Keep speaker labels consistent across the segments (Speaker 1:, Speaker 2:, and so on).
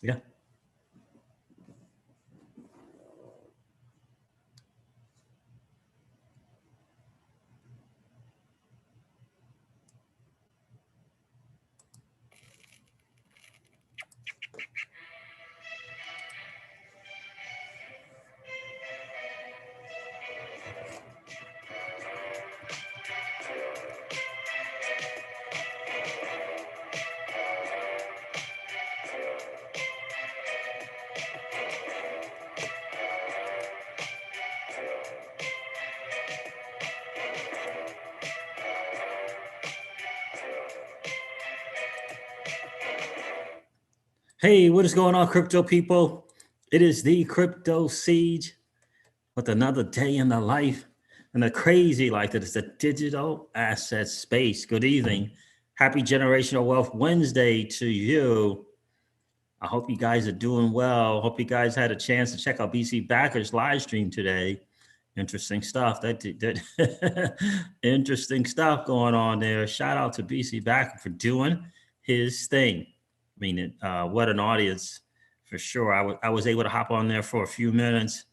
Speaker 1: Yeah. Hey, what is going on, crypto people? It is the Crypto Siege with another day in the life and the crazy life that is the digital asset space. Good evening. Happy Generational Wealth Wednesday to you. I hope you guys are doing well. Hope you guys had a chance to check out BC Backer's live stream today. Interesting stuff. That interesting stuff going on there. Shout out to BC Backer for doing his thing. I mean, what an audience for sure. I was able to hop on there for a few minutes,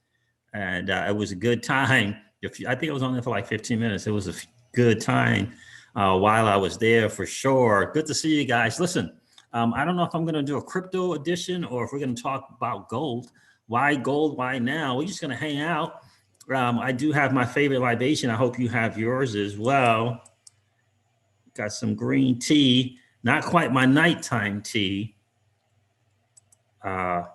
Speaker 1: and it was a good time. I think I was on there for like 15 minutes. It was a good time while I was there for sure. Good to see you guys. Listen, I don't know if I'm going to do a crypto edition or if we're going to talk about gold. Why gold? Why now? We're just going to hang out. I do have my favorite libation. I hope you have yours as well. Got some green tea. Not quite my nighttime tea, but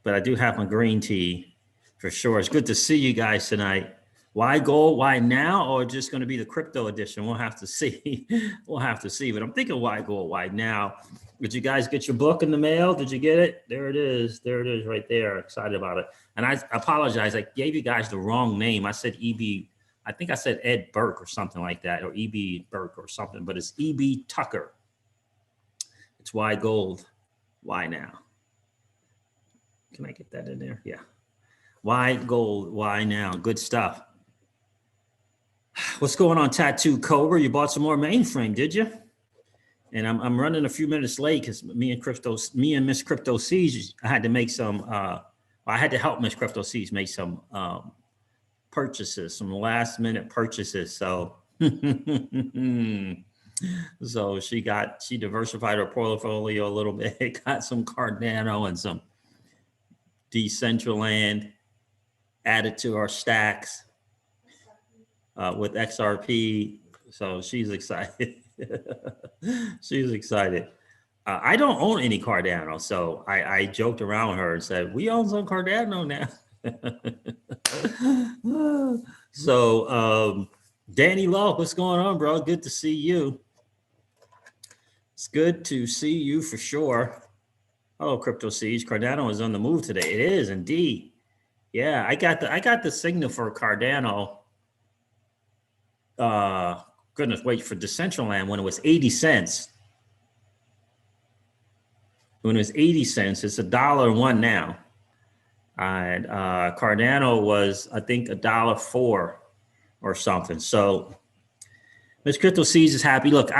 Speaker 1: I do have my green tea for sure. It's good to see you guys tonight. Why gold? Why now? Or just going to be the crypto edition? We'll have to see. We'll have to see. But I'm thinking why gold? Why now? Did you guys get your book in the mail? Did you get it? There it is. There it is right there. Excited about it. And I apologize. I gave you guys the wrong name. I said E.B. I think I said Ed Burke or something like that, or E.B. Burke or something, but it's E.B. Tucker. It's why gold? Why now? Can I get that in there? Yeah. Why gold? Why now? Good stuff. What's going on, Tattoo Cobra? You bought some more mainframe, did you? And I'm running a few minutes late because me and Miss Crypto Siege, I had to make some. I had to help Miss Crypto Siege make some purchases, some last minute purchases. So, so she diversified her portfolio a little bit, got some Cardano and some Decentraland added to our stacks with XRP. So she's excited. She's excited. I don't own any Cardano, so I joked around with her and said, we own some Cardano now. So Danny Love, what's going on, bro? Good to see you. It's good to see you for sure. Hello, Crypto Siege. Cardano is on the move today. It is indeed. Yeah, I got the signal for Cardano. Goodness, wait for Decentraland when it was 80 cents. When it was 80 cents, it's $1.01 now. And Cardano was, I think, $1.04 or something. So Miss Crypto Seas is happy. Look,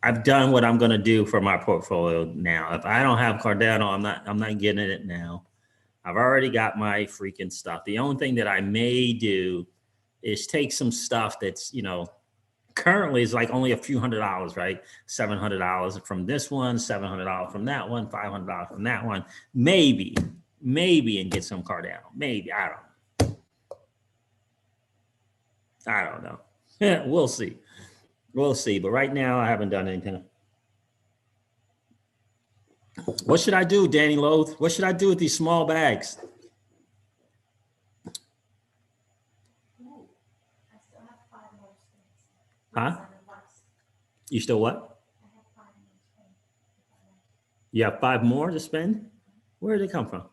Speaker 1: I've done what I'm going to do for my portfolio now. If I don't have Cardano, I'm not getting it now. I've already got my freaking stuff. The only thing that I may do is take some stuff that's, currently is like only a few $100s, right? $700 from this one, $700 from that one, $500 from that one, maybe, and get some Cardano. Maybe, I don't know. Yeah, we'll see. But right now, I haven't done anything. What should I do, Danny Loth? What should I do with these small bags? Huh? You still what? You have 5 more to spend? Where did they come from?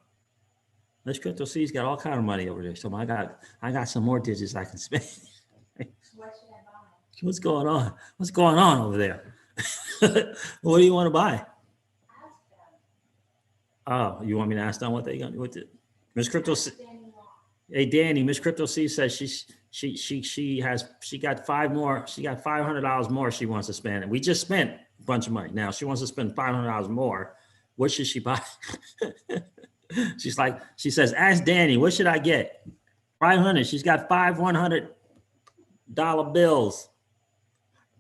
Speaker 1: This Crypto C's got all kind of money over there. So I got some more digits I can spend. What should I buy? What's going on? What's going on over there? What do you want to buy? Oh, you want me to ask them what they gonna do with it? Miss Crypto C. Hey Danny, Miss Crypto C says she got 5 more. She got $500 more she wants to spend. And we just spent a bunch of money. Now she wants to spend $500 more What should she buy? She says, ask Danny, what should I get? 500. She's got 5 $100 bills.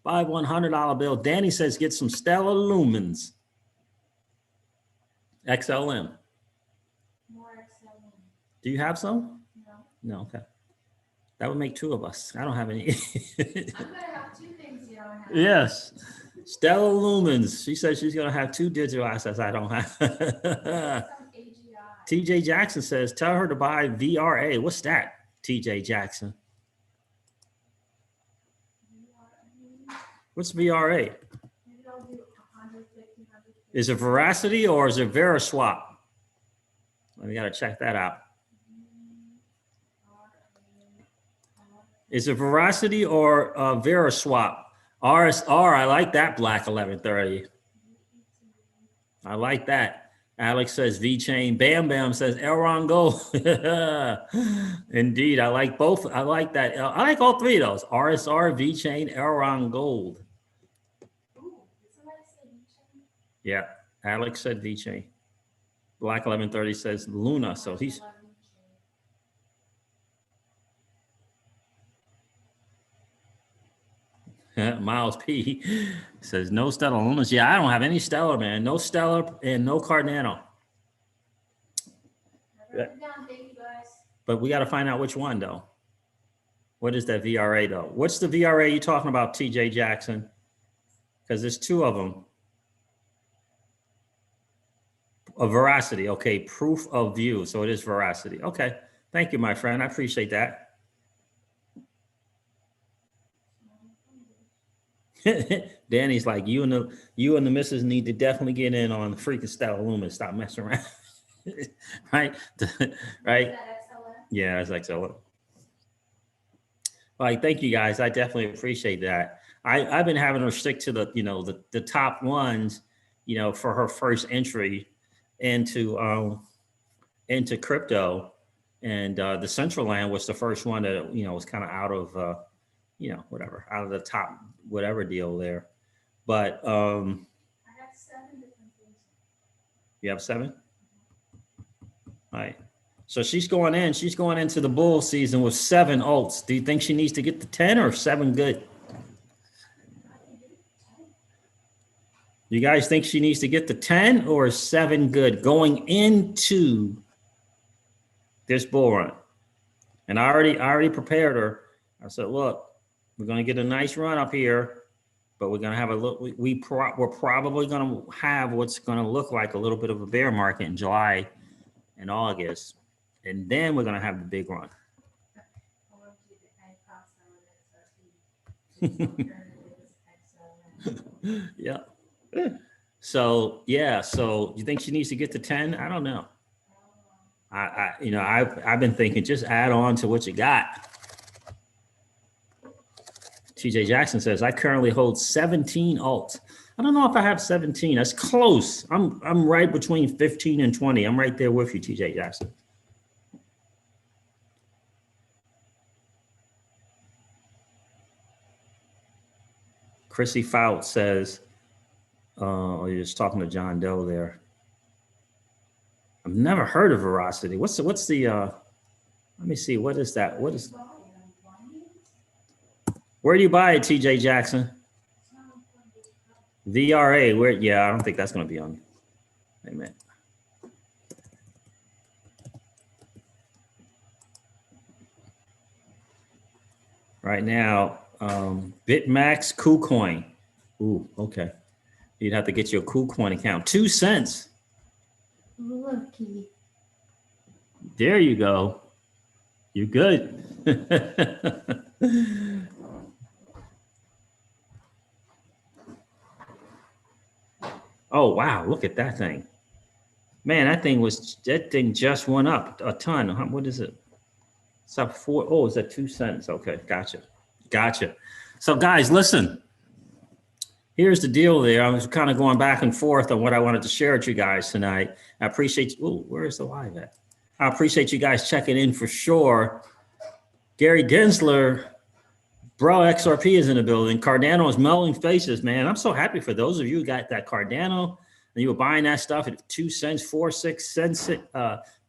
Speaker 1: 5 $100 bill. Danny says, get some Stellar Lumens. XLM.
Speaker 2: More XLM.
Speaker 1: Do you have some?
Speaker 2: No.
Speaker 1: No, okay. That would make 2 of us. I don't have any.
Speaker 2: I'm gonna have 2 things you don't have.
Speaker 1: Yes. Stellar Lumens. She says she's going to have 2 digital assets I don't have.
Speaker 2: Some AGI.
Speaker 1: TJ Jackson says, tell her to buy VRA. What's that, TJ Jackson? What's VRA?
Speaker 2: Maybe I'll do 150, 150.
Speaker 1: Is it Veracity or is it Veraswap? We got to check that out. Is it Veracity or Veraswap? RSR, I like that black 1130. I like that. Alex says V-Chain. Bam Bam says Elron Gold. Indeed, I like both. I like that. I like all 3 of those. RSR, V-Chain, Elron Gold.
Speaker 2: Ooh, did somebody say V-Chain?
Speaker 1: Yeah, Alex said V-Chain. Black 1130 says Luna. So he's... Miles P says no Stellar Lunas. Yeah, I don't have any Stellar, man. No Stellar and no Cardano. But we got to find out which one, though. What is that VRA, though? What's the VRA you talking about, TJ Jackson? Because there's 2 of them. A Veracity. Okay, proof of view. So it is Veracity. Okay. Thank you, my friend. I appreciate that. Danny's like, you and the missus need to definitely get in on the freaking Stellar Lumen. Stop messing around. Right? Right? Yeah, it's XLM. All right, thank you guys. I definitely appreciate that. I've been having her stick to the top ones, for her first entry into crypto. And the Central Land was the first one that, was kind of out of whatever, out of the top whatever deal there. But
Speaker 2: I have 7 different things.
Speaker 1: You have 7? All right. So she's going into the bull season with 7 alts. Do you think she needs to get to 10 or 7 good? You guys think she needs to get to 10 or 7 good going into this bull run? And I already prepared her. I said, look, we're going to get a nice run up here, but we're going to have a look. We're probably going to have what's going to look like a little bit of a bear market in July and August. And then we're going to have the big run. Yeah. So, yeah. So you think she needs to get to 10? I don't know. I've been thinking just add on to what you got. TJ Jackson says, I currently hold 17 alts. I don't know if I have 17. That's close. I'm right between 15 and 20. I'm right there with you, TJ Jackson. Chrissy Fout says, you're just talking to John Doe there. I've never heard of Veracity. What's the let me see, what is that? Where do you buy it, TJ Jackson? VRA, where? Yeah, I don't think that's going to be on. Wait a minute. Right now, BitMax KuCoin. Ooh, okay. You'd have to get your KuCoin account. 2 cents.
Speaker 2: Lucky.
Speaker 1: There you go. You're good. Oh, wow. Look at that thing. Man, that thing just went up a ton. What is it? It's up 4. Oh, it's at 2 cents. Okay. Gotcha. So guys, listen, here's the deal there. I was kind of going back and forth on what I wanted to share with you guys tonight. I appreciate you. Oh, where's the live at? I appreciate you guys checking in for sure. Gary Gensler, bro, XRP is in the building. Cardano is melting faces, man. I'm so happy for those of you who got that Cardano. and you were buying that stuff at 2 cents, 4, 6 cents,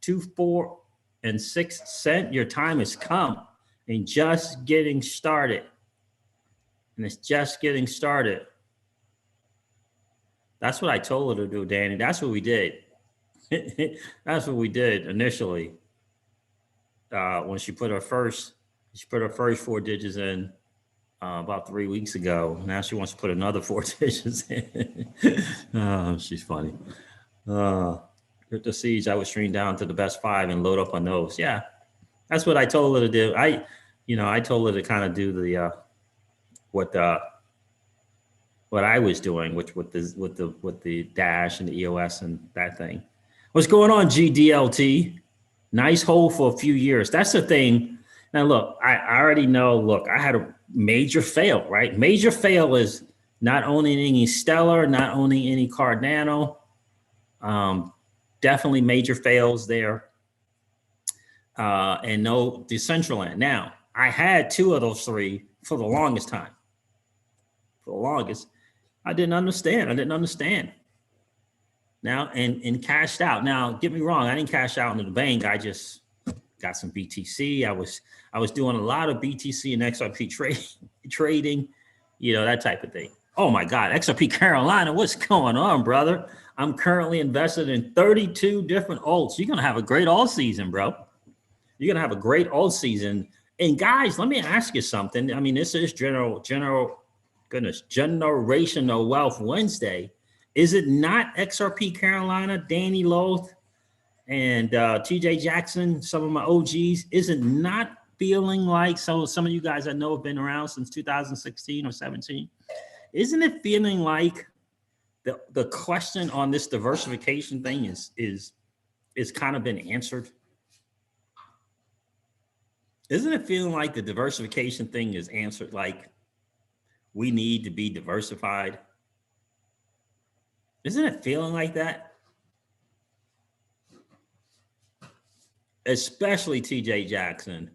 Speaker 1: 2, 4, and 6 cents, your time has come and just getting started. And it's just getting started. That's what I told her to do, Danny. That's what we did. That's what we did initially. When she put her first 4 digits in about 3 weeks ago. Now she wants to put another 4 digits in. Oh, she's funny. Crypto Siege, I would stream down to the best 5 and load up on those. Yeah, that's what I told her to do. I told her to kind of do the what I was doing, which with the Dash and the EOS and that thing. What's going on, GDLT? Nice hold for a few years. That's the thing. Now, look, I already know, look, I had a major fail, right? Major fail is not owning any Stellar, not owning any Cardano. Definitely major fails there. And no Decentraland. Now, I had 2 of those 3 for the longest time. For the longest. I didn't understand. Now, and cashed out. Now, get me wrong, I didn't cash out into the bank. I just got some BTC. I was doing a lot of BTC and XRP trading, that type of thing. Oh my God, XRP Carolina, what's going on, brother? I'm currently invested in 32 different alts. You're gonna have a great alt season, bro. You're gonna have a great alt season. And guys, let me ask you something. I mean, this is generational wealth Wednesday. Is it not XRP Carolina, Danny Loth, and TJ Jackson, some of my OGs? Is it not feeling like, so some of you guys I know have been around since 2016 or 17, isn't it feeling like the question on this diversification thing is kind of been answered? Isn't it feeling like the diversification thing is answered? Like, we need to be diversified. Isn't it feeling like that? Especially TJ Jackson.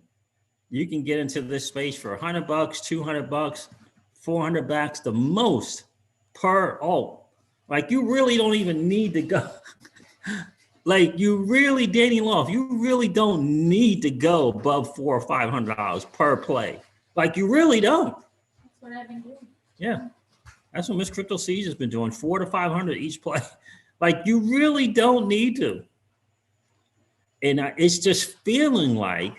Speaker 1: You can get into this space for $100, $200, $400 the most per alt. Like, you really don't even need to go. Like, you really, Danny Loft, you really don't need to go above $400 or $500 per play. Like, you really don't.
Speaker 2: That's what I've been doing.
Speaker 1: Yeah. That's what Miss Crypto Siege has been doing, 400 to 500 each play. Like, you really don't need to. And it's just feeling like,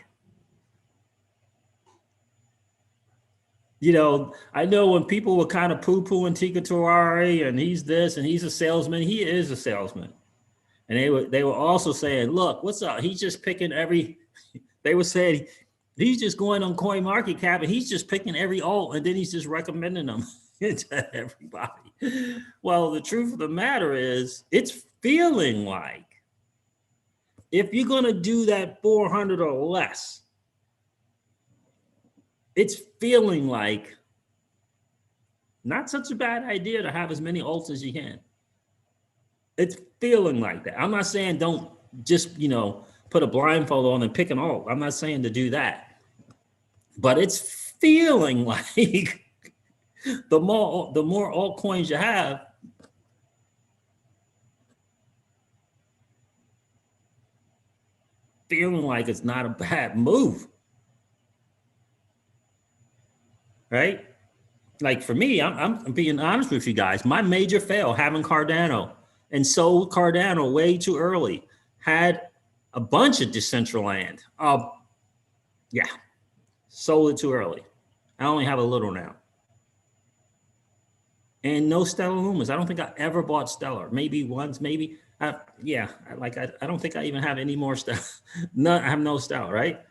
Speaker 1: I know when people were kind of poo-pooing Tika Torare and he's this and he's a salesman, he is a salesman. And they were also saying, look, what's up? He's just picking they were saying, he's just going on CoinMarketCap and he's just picking every alt and then he's just recommending them to everybody. Well, the truth of the matter is, it's feeling like if you're going to do that 400 or less, it's feeling like not such a bad idea to have as many alts as you can. It's feeling like that. I'm not saying don't just, put a blindfold on and pick an alt. I'm not saying to do that. But it's feeling like the more altcoins you have, feeling like it's not a bad move. Right? Like, for me, I'm being honest with you guys. My major fail, having Cardano and sold Cardano way too early, had a bunch of Decentraland. Yeah, sold it too early. I only have a little now. And no Stellar Lumens. I don't think I ever bought Stellar. Maybe once, maybe. I don't think I even have any more stuff. No, I have no Stellar, right?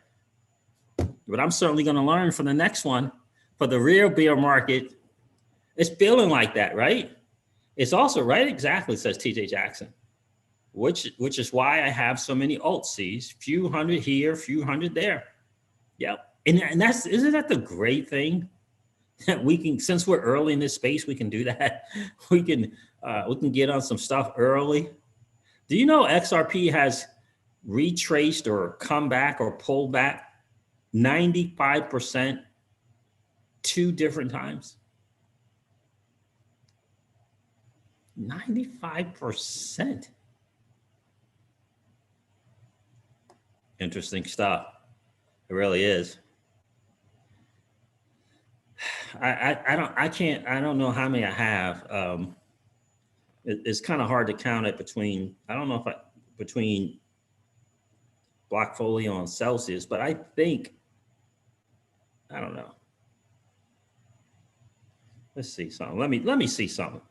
Speaker 1: But I'm certainly going to learn from the next one. For the real bear market, it's feeling like that, right? It's also right, exactly, says TJ Jackson, which is why I have so many alt Cs, few hundred here, few hundred there. Yep. And isn't that the great thing? That we can, since we're early in this space, we can do that. We can get on some stuff early. Do you know XRP has retraced or come back or pulled back 95% 2 different times? 95%. Interesting stuff. It really is. I don't know how many I have. It's kind of hard to count it between, I don't know if between Blockfolio and Celsius, but I think, I don't know. Let's see something. Let me see something.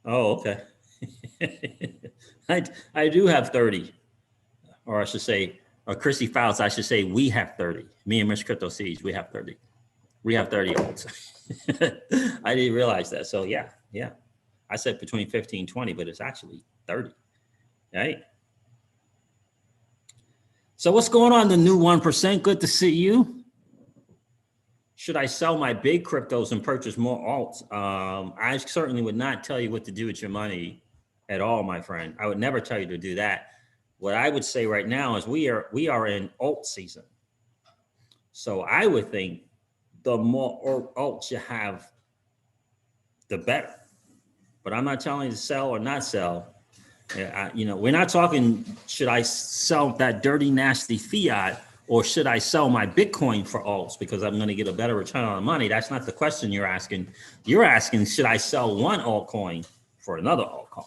Speaker 1: Oh, okay. I do have 30, or I should say, or Chrissy Fouts, I should say, we have 30. Me and Miss Crypto Seeds, we have 30. We have 30 olds. I didn't realize that. So yeah, yeah. I said between 15, 20, but it's actually 30, right? So what's going on, the new 1%? Good to see you. Should I sell my big cryptos and purchase more alts? I certainly would not tell you what to do with your money at all, my friend. I would never tell you to do that. What I would say right now is we are in alt season. So I would think the more alts you have, the better. But I'm not telling you to sell or not sell. We're not talking, should I sell that dirty, nasty fiat, or should I sell my Bitcoin for alts because I'm going to get a better return on the money? That's not the question you're asking. You're asking, should I sell one altcoin for another altcoin?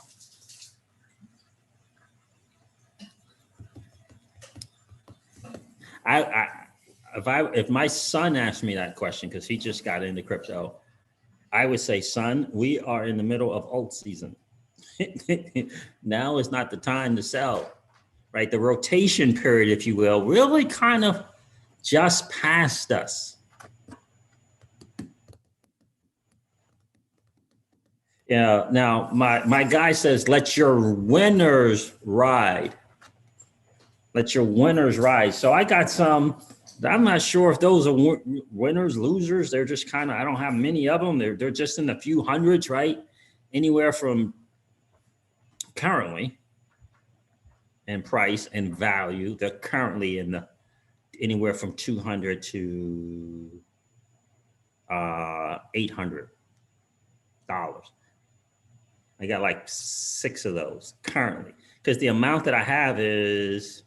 Speaker 1: If my son asked me that question, because he just got into crypto, I would say, son, we are in the middle of alt season. Now is not the time to sell, right? The rotation period, if you will, really kind of just passed us. Yeah. Now, my guy says, let your winners ride. Let your winners ride. So I got some. I'm not sure if those are winners, losers. They're just kind of, I don't have many of them. They're just in the few hundreds, right? Anywhere from currently in price and value. They're currently in the anywhere from 200 to $800. I got like 6 of those currently because the amount that I have is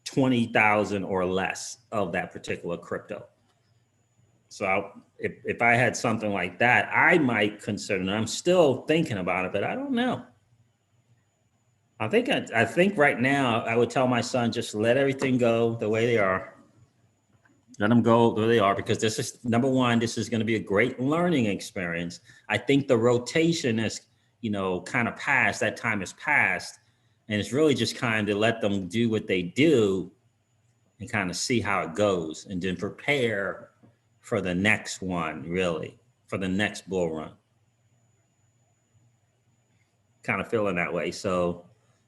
Speaker 1: 20,000 or less of that particular crypto. So if I had something like that, I might consider, and I'm still thinking about it, but I don't know. I think right now I would tell my son, just let everything go the way they are. Let them go where they are, because this is, number one, this is going to be a great learning experience. I think the rotation is, kind of past, that time is past. And it's really just kind of let them do what they do and kind of see how it goes and then prepare for the next one, really, for the next bull run. Kind of feeling that way. So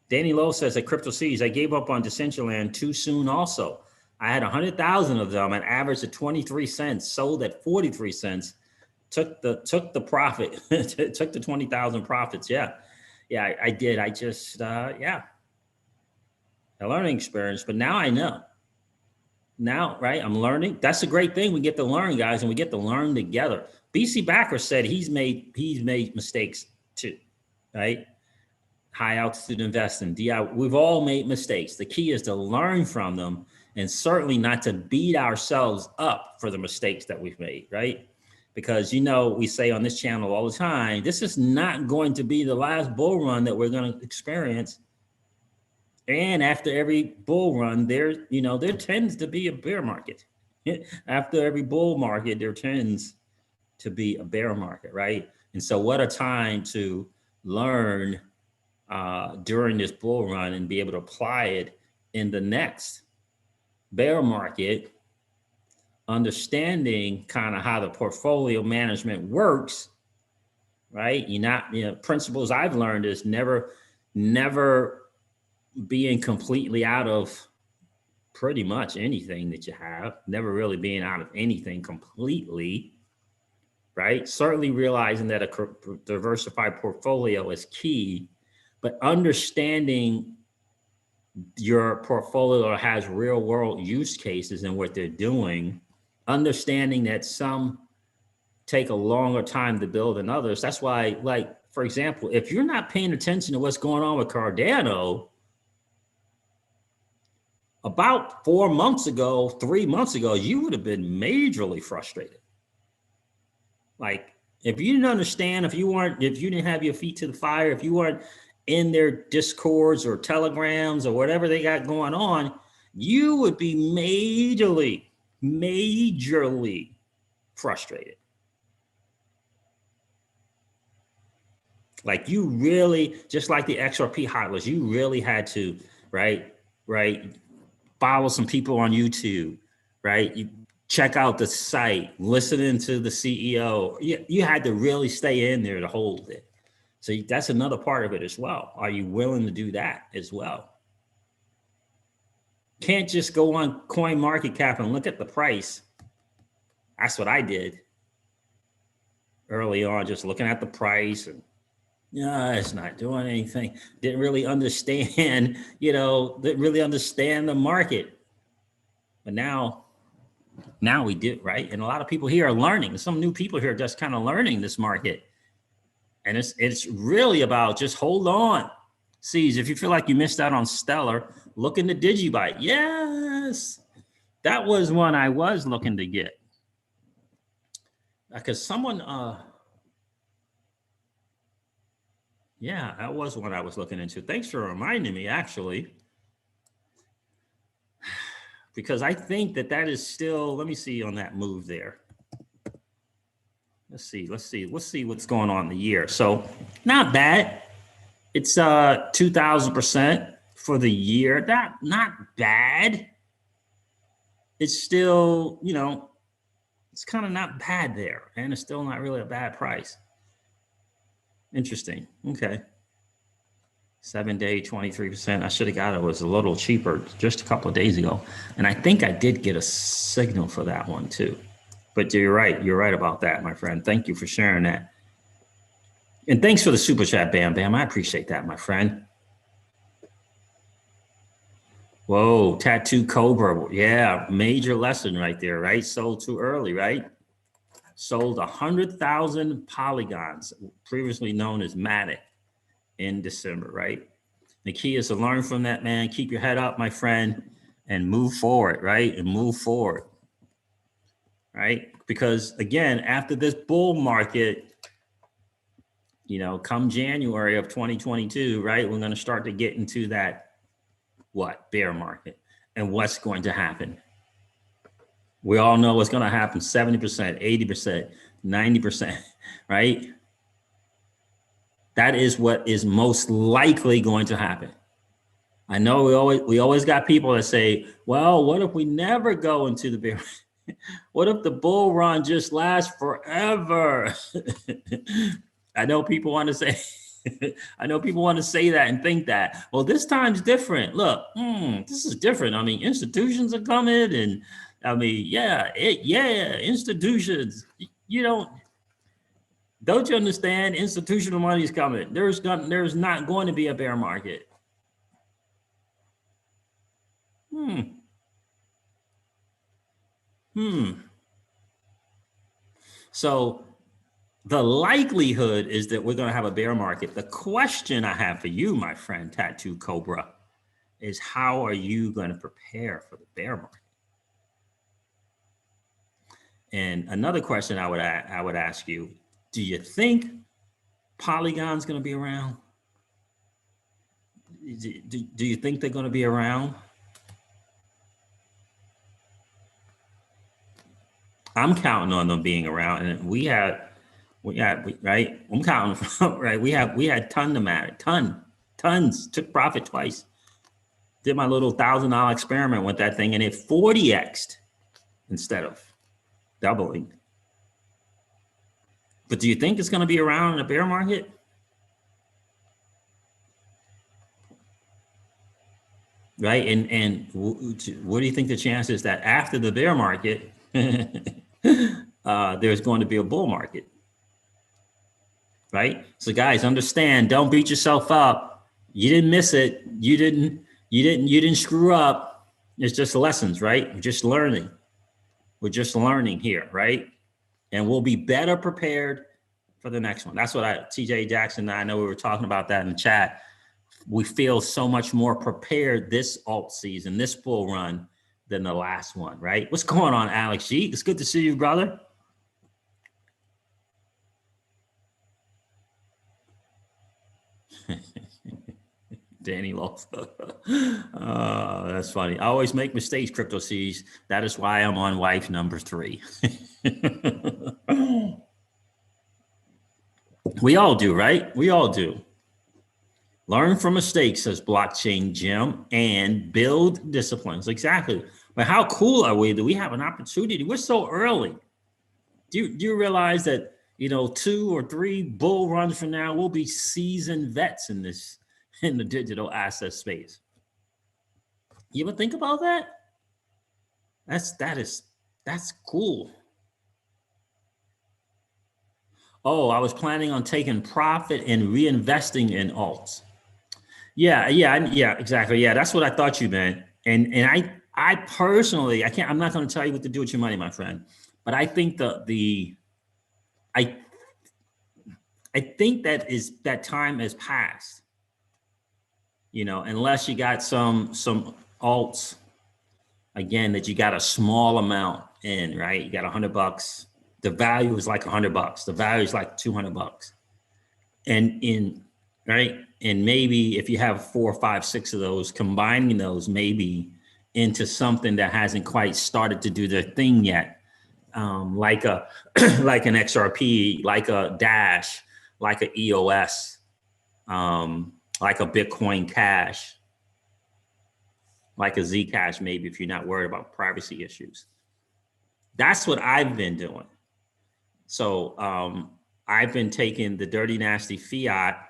Speaker 1: Danny Lowe says at Crypto Seas, I gave up on Decentraland too soon also. I had 100,000 of them at average of 23 cents, sold at 43 cents, took the profit, took the 20,000 profits. Yeah, I did. I just, a learning experience, but now I know. Now, right, I'm learning. That's a great thing. We get to learn, guys, and we get to learn together. BC Backer said he's made mistakes too, right? High altitude investing, DI, we've all made mistakes. The key is to learn from them and certainly not to beat ourselves up for the mistakes that we've made, right? Because, we say on this channel all the time, this is not going to be the last bull run that we're going to experience. And after every bull run, there tends to be a bear market. After every bull market, there tends to be a bear market, right? And so what a time to learn during this bull run and be able to apply it in the next bear market, understanding kind of how the portfolio management works, right? Principles I've learned is never being completely out of pretty much anything that you have, never really being out of anything completely, right? Certainly realizing that a diversified portfolio is key, but understanding your portfolio has real world use cases and what they're doing, understanding that some take a longer time to build than others. That's why, like, for example, if you're not paying attention to what's going on with Cardano, about 4 months ago, 3 months ago, you would have been majorly frustrated. Like, if you didn't understand, if you didn't have your feet to the fire, if you weren't in their discords or telegrams or whatever they got going on, you would be majorly frustrated. Like, you really, just like the XRP hodlers, you really had to, right, follow some people on YouTube, right? You check out the site, listening to the CEO. You had to really stay in there to hold it. So that's another part of it as well. Are you willing to do that as well? Can't just go on CoinMarketCap and look at the price. That's what I did early on, just looking at the price and, yeah, it's not doing anything. Didn't really understand, didn't really understand the market. But now we do, right? And a lot of people here are learning. Some new people here are just kind of learning this market. And it's really about just hold on. Sees, if you feel like you missed out on Stellar, look into DigiByte. Yes, that was one I was looking to get. Because someone, yeah, that was one I was looking into. Thanks for reminding me, actually. Because I think that is still, let me see on that move there. Let's see what's going on in the year. So not bad. It's 2,000% for the year. Not bad. It's still, it's kind of not bad there. And it's still not really a bad price. Interesting. Okay. 7-day, 23%. I should have got it. It was a little cheaper just a couple of days ago. And I think I did get a signal for that one too. But you're right. You're right about that, my friend. Thank you for sharing that. And thanks for the super chat, Bam Bam. I appreciate that, my friend. Whoa, Tattoo Cobra. Yeah, major lesson right there, right? Sold too early, right? Sold 100,000 polygons, previously known as Matic, in December, right? The key is to learn from that, man. Keep your head up, my friend, and move forward, right? And move forward, right? Because again, after this bull market, come January of 2022, right? We're going to start to get into that, bear market. And what's going to happen? We all know what's going to happen. 70%, 80%, 90%, right? That is what is most likely going to happen. I know we always got people that say, well, what if we never go into the bear? What if the bull run just lasts forever? I know people want to say, that and think that. Well, this time's different. Look, this is different. I mean, institutions are coming, and I mean, institutions. Don't you understand? Institutional money is coming. There's not going to be a bear market. So the likelihood is that we're going to have a bear market. The question I have for you, my friend Tattoo Cobra, is how are you going to prepare for the bear market? And another question I would ask you, do you think Polygon's going to be around? Do you think they're going to be around? I'm counting on them being around, and we had right. I'm counting right. We had tons took profit twice. Did my little $1,000 experiment with that thing, and it 40x'd instead of doubling. But do you think it's going to be around in a bear market? right? And what do you think the chances that after the bear market, there's going to be a bull market, right? So guys, understand, don't beat yourself up. You didn't miss it. You didn't screw up. It's just lessons, right? We're just learning. We're just learning here, right? And we'll be better prepared for the next one. That's what TJ Jackson and I know we were talking about that in the chat. We feel so much more prepared this alt season, this bull run, than the last one, right? What's going on, Alex G? It's good to see you, brother. Danny Loaf. That's funny. I always make mistakes, Crypto C's. That is why I'm on wife number 3. We all do, right? We all do. Learn from mistakes, says Blockchain Jim, and build disciplines. Exactly. But how cool are we that we have an opportunity? We're so early. Do you realize that, 2 or 3 bull runs from now, we'll be seasoned vets in the digital asset space? You ever think about that? That's cool. Oh, I was planning on taking profit and reinvesting in alts. Yeah, exactly. Yeah, that's what I thought you meant. And I personally, I'm not going to tell you what to do with your money, my friend. But I think I think that time has passed. Unless you got some alts again that you got a small amount in, right? You got $100. The value is like $100. The value is like $200. And maybe if you have 4, 5, 6 of those, combining those maybe into something that hasn't quite started to do their thing yet, like an XRP, like a Dash, like a EOS, like a Bitcoin Cash, like a Zcash, maybe if you're not worried about privacy issues. That's what I've been doing. So I've been taking the dirty, nasty fiat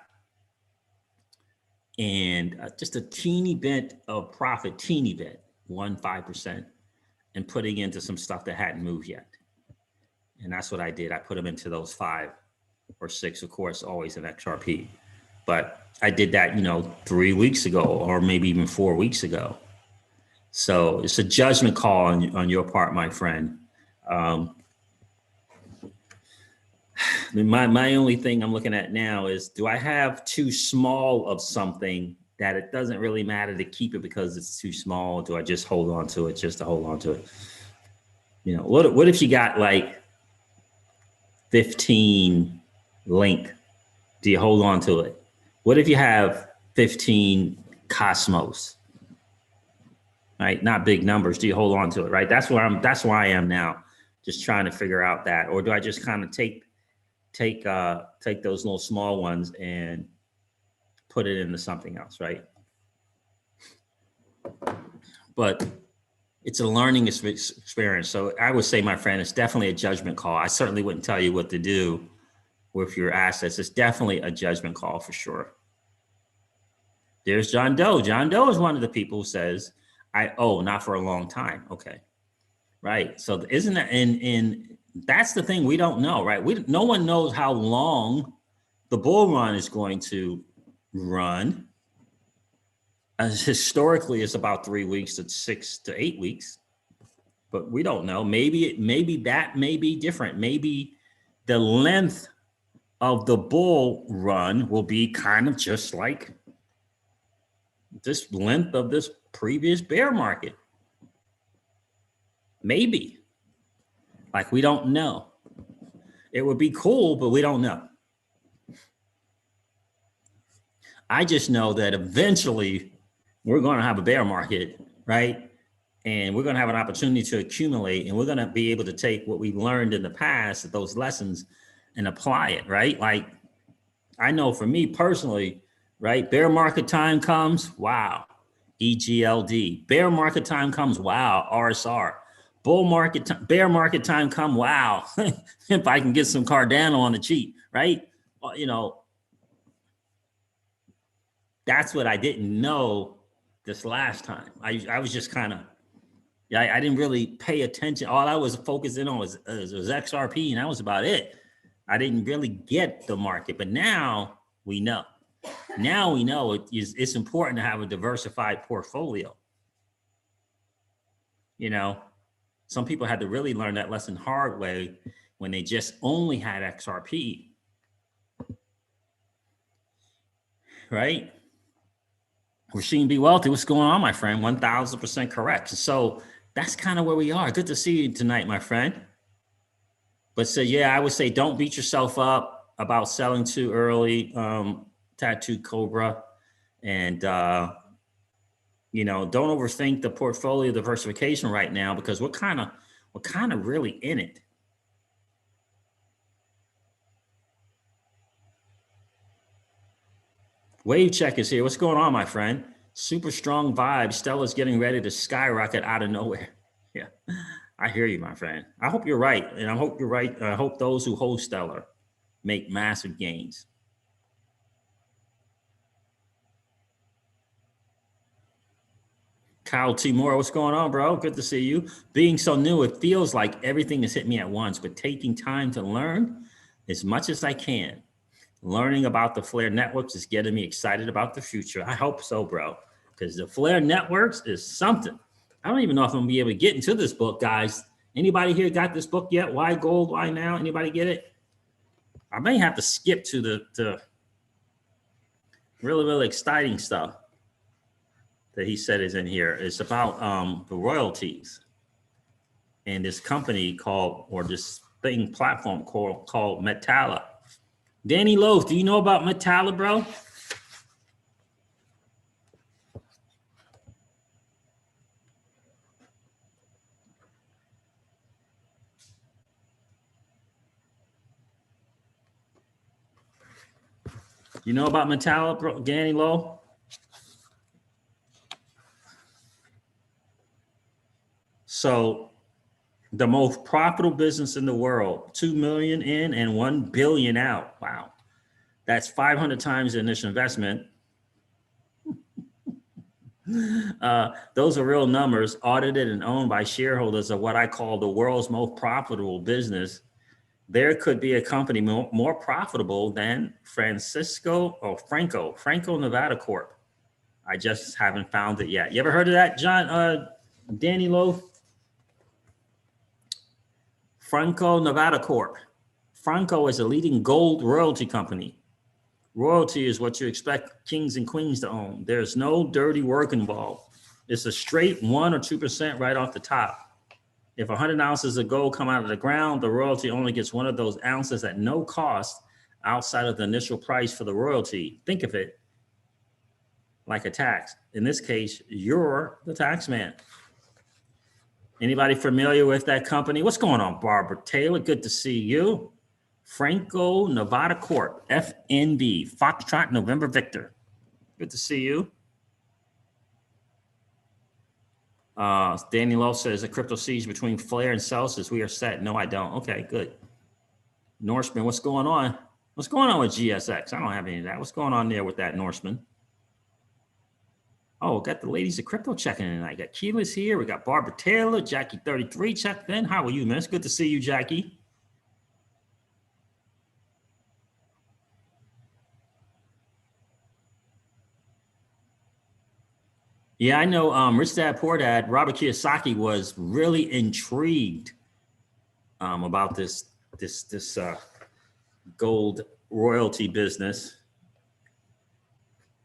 Speaker 1: and just a teeny bit of profit, 5%, and putting into some stuff that hadn't moved yet. And that's what I did. I put them into those 5 or 6, of course, always in XRP. But I did that, 3 weeks ago, or maybe even 4 weeks ago. So it's a judgment call on your part, my friend. My only thing I'm looking at now is, do I have too small of something that it doesn't really matter to keep it because it's too small? Or do I just hold on to it just to hold on to it? What if you got like 15 Link? Do you hold on to it? What if you have 15 Cosmos? Right, not big numbers. Do you hold on to it? Right, that's where I am now, just trying to figure out that. Or do I just kind of take those little small ones and put it into something else, right? But it's a learning experience. So I would say, my friend, it's definitely a judgment call. I certainly wouldn't tell you what to do with your assets. It's definitely a judgment call for sure. There's John Doe. John Doe is one of the people who says, not for a long time. Okay. Right. So isn't that, and that's the thing we don't know, right? No one knows how long the bull run is going to run. Historically, it's about 3 weeks to 6 to 8 weeks, but we don't know. Maybe that may be different. Maybe the length of the bull run will be kind of just like this length of this previous bear market. Maybe. Like, we don't know. It would be cool, but we don't know. I just know that eventually we're going to have a bear market, right? And we're going to have an opportunity to accumulate, and we're going to be able to take what we learned in the past, those lessons, and apply it, right? Like, I know for me personally, right? Bear market time comes, wow, EGLD. Bear market time comes, wow, RSR. Bear market time come, wow, if I can get some Cardano on the cheap, right? That's what I didn't know this last time. I was just kind of, yeah, I didn't really pay attention. All I was focusing on was XRP, and that was about it. I didn't really get the market, but now we know. Now we know it's important to have a diversified portfolio. You know, some people had to really learn that lesson hard way when they just only had XRP. Right? Rasheen B. Wealthy, what's going on, my friend? 1000% correct. So that's kind of where we are. Good to see you tonight, my friend. But so, yeah, I would say don't beat yourself up about selling too early, Tattoo Cobra. And, you know, don't overthink the portfolio diversification right now, because we're kind of really in it. Wave check is here. What's going on, my friend? Super strong vibe. Stella's getting ready to skyrocket out of nowhere. Yeah, I hear you, my friend. I hope you're right. And I hope you're right. I hope those who hold Stellar make massive gains. Kyle T. Moore, what's going on, bro? Good to see you. Being so new, it feels like everything has hit me at once, but taking time to learn as much as I can. Learning about the Flare networks is getting me excited about the future. I hope so, bro, because the Flare networks is something. I don't even know if I'm gonna be able to get into this book, guys. Anybody here got this book yet? Why gold? Why now? Anybody get it? I may have to skip to the really, really exciting stuff that he said is in here. It's about the royalties and this company called, or this thing platform called Metalla. Danny Loaf, do you know about Metalla, bro? You know about Metalla, bro? Danny Loaf? So the most profitable business in the world, 2 million in and 1 billion out. Wow. That's 500 times the initial investment. Those are real numbers, audited and owned by shareholders of what I call the world's most profitable business. There could be a company more profitable than Franco Nevada Corp. I just haven't found it yet. You ever heard of that, John? Danny Loaf? Franco Nevada Corp. Franco is a leading gold royalty company. Royalty is what you expect kings and queens to own. There's no dirty work involved. It's a straight 1 or 2% right off the top. If 100 ounces of gold come out of the ground, the royalty only gets one of those ounces at no cost outside of the initial price for the royalty. Think of it like a tax. In this case, you're the tax man. Anybody familiar with that company? What's going on, Barbara Taylor? Good to see you. Franco Nevada Corp, FNB, Foxtrot November Victor. Good to see you. Danny Lowe says a crypto siege between Flare and Celsius. We are set. No, I don't. Okay, good. Norseman, what's going on? What's going on with GSX? I don't have any of that. What's going on there with that, Norseman? Oh, got the ladies of crypto checking in. I got Keyless here. We got Barbara Taylor, Jackie 33 checked in. How are you, man? It's good to see you, Jackie. Yeah, I know Rich Dad Poor Dad, Robert Kiyosaki was really intrigued about this gold royalty business.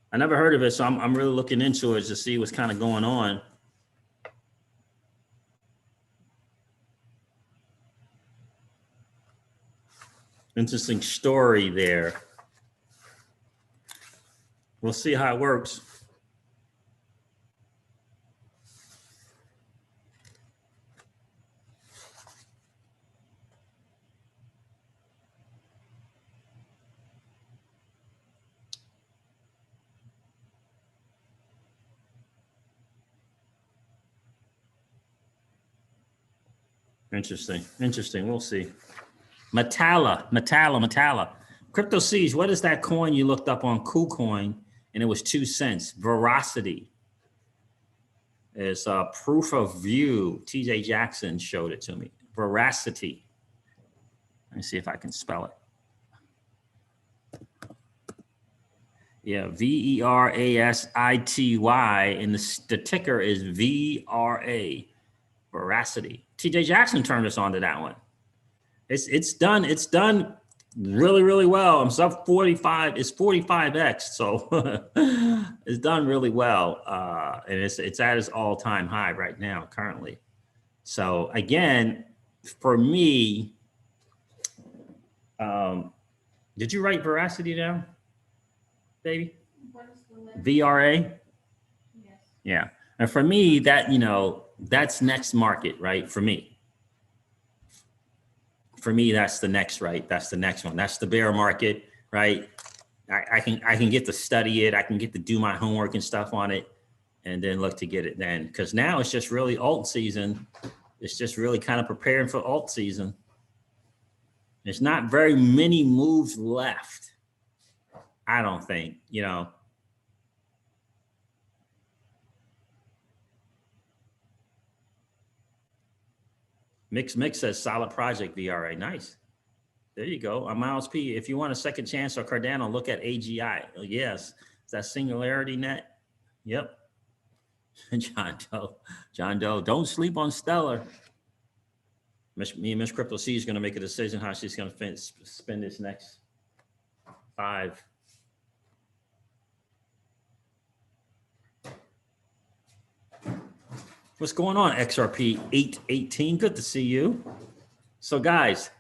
Speaker 1: I never heard of it, so I'm really looking into it to see what's kind of going on. Interesting story there. We'll see how it works. Interesting. We'll see. Metalla. Crypto Siege, what is that coin you looked up on KuCoin and it was 2 cents? Veracity. It's proof of view. TJ Jackson showed it to me. Veracity. Let me see if I can spell it. Yeah, Verasity, and the ticker is VRA. Veracity. TJ Jackson turned us on to that one. It's done really, really well. I'm sub 45. It's 45x, so it's done really well, and it's at its all-time high right now currently. So again, for me, did you write Veracity down, baby? VRA.
Speaker 2: Yes.
Speaker 1: Yeah, and for me, that that's next market, right? For me, that's the next, right? That's the next one. That's the bear market, right? I can get to study it. I can get to do my homework and stuff on it, and then look to get it then. Because now it's just really alt season. It's just really kind of preparing for alt season. There's not very many moves left, I don't think, Mix says solid project VRA. Nice. There you go. Miles P. If you want a second chance or Cardano, look at AGI. Oh, yes. Is that Singularity Net? Yep. John Doe. Don't sleep on Stellar. Me and Miss Crypto C is going to make a decision how she's going to spend this next 5. What's going on, XRP 818? Good to see you. So, guys.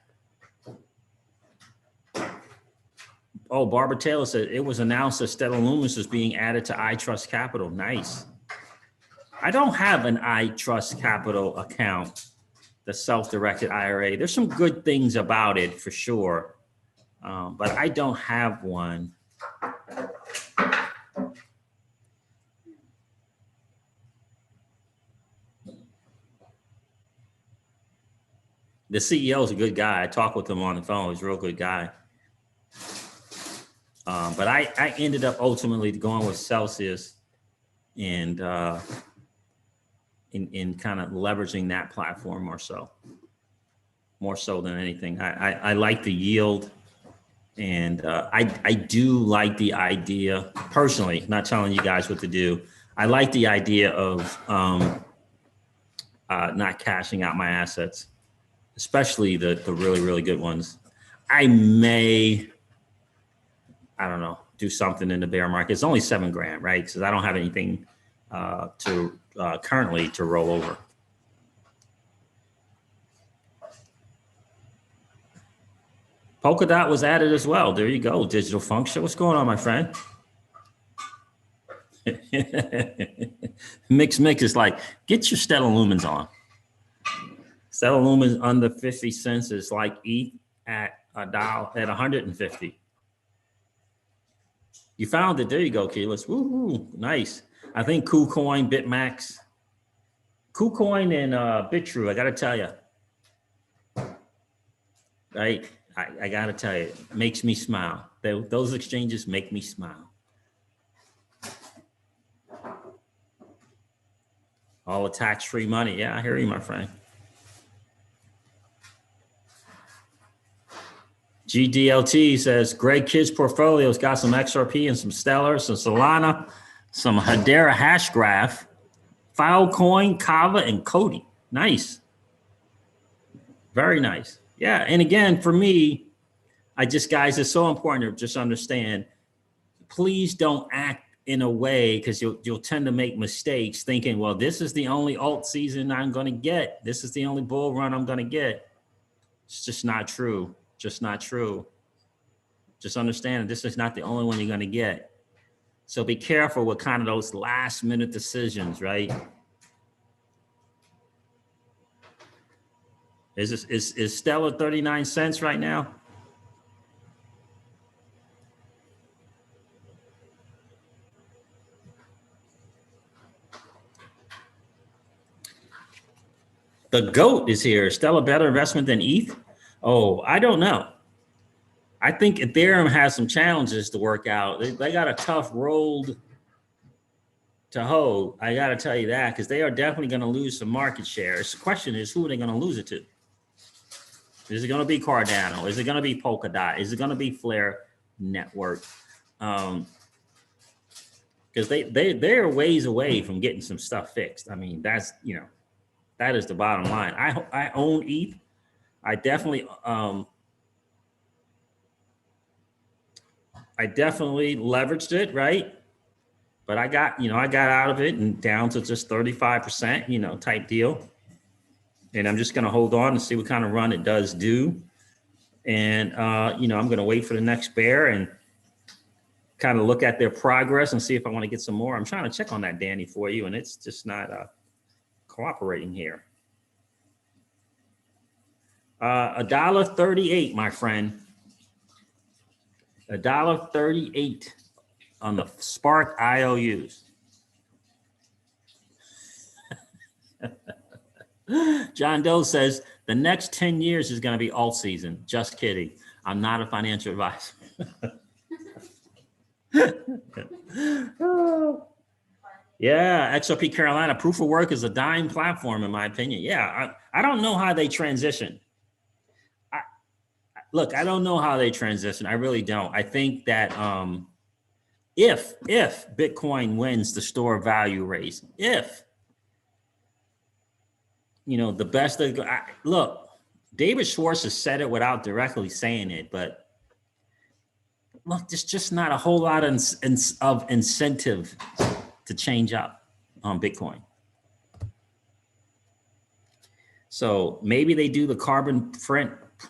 Speaker 1: Oh, Barbara Taylor said it was announced that Stellar Lumens was being added to iTrust Capital. Nice. I don't have an iTrust Capital account, the self-directed IRA. There's some good things about it for sure, but I don't have one. The CEO is a good guy. I talked with him on the phone. He's a real good guy. But I ended up ultimately going with Celsius and in kind of leveraging that platform more so than anything. I like the yield, and I do like the idea personally. Not telling you guys what to do. I like the idea of not cashing out my assets, especially the really, really good ones. I may, I don't know, do something in the bear market. It's only $7,000, right? Because I don't have anything currently to roll over. Polkadot was added as well. There you go. Digital function. What's going on, my friend? Mix is like, get your Stellar Lumens on. Stellar Lumens under 50 cents is like ETH at $1 at 150. You found it. There you go, Keyless. Woohoo! Nice. I think KuCoin, BitMax, KuCoin, and BitPro. I got to tell you, right? I got to tell you, it makes me smile. Those exchanges make me smile. All the tax-free money. Yeah, I hear you, my friend. GDLT says, Greg Kidd's portfolio's got some XRP and some Stellar, some Solana, some Hedera Hashgraph, Filecoin, Kava, and Cody. Nice. Very nice. Yeah, and again, for me, guys, it's so important to just understand, please don't act in a way, because you'll tend to make mistakes thinking, well, this is the only alt season I'm going to get. This is the only bull run I'm going to get. It's just not true. Just not true. Just understand that this is not the only one you're going to get. So be careful with kind of those last minute decisions, right? Is Stellar 39 cents right now? The GOAT is here. Stellar better investment than ETH? Oh, I don't know. I think Ethereum has some challenges to work out. They got a tough road to hold. I got to tell you that, because they are definitely going to lose some market share. The question is, who are they going to lose it to? Is it going to be Cardano? Is it going to be Polkadot? Is it going to be Flare Network? Because they're ways away from getting some stuff fixed. I mean, that's, that is the bottom line. I own ETH. I definitely leveraged it, right? But I got out of it and down to just 35%, type deal. And I'm just going to hold on and see what kind of run it does do. And, I'm going to wait for the next bear and kind of look at their progress and see if I want to get some more. I'm trying to check on that, Danny, for you, and it's just not cooperating here. $1.38, my friend. $1.38 on the Spark IOUs. John Doe says the next 10 years is going to be alt season. Just kidding. I'm not a financial advisor. Yeah, XRP Carolina, proof of work is a dying platform, in my opinion. Yeah, I don't know how they transition. Look, I don't know how they transition. I really don't. I think that if Bitcoin wins the store value race, the best look, David Schwartz has said it without directly saying it, but look, there's just not a whole lot of incentive to change up on Bitcoin. So maybe they do the carbon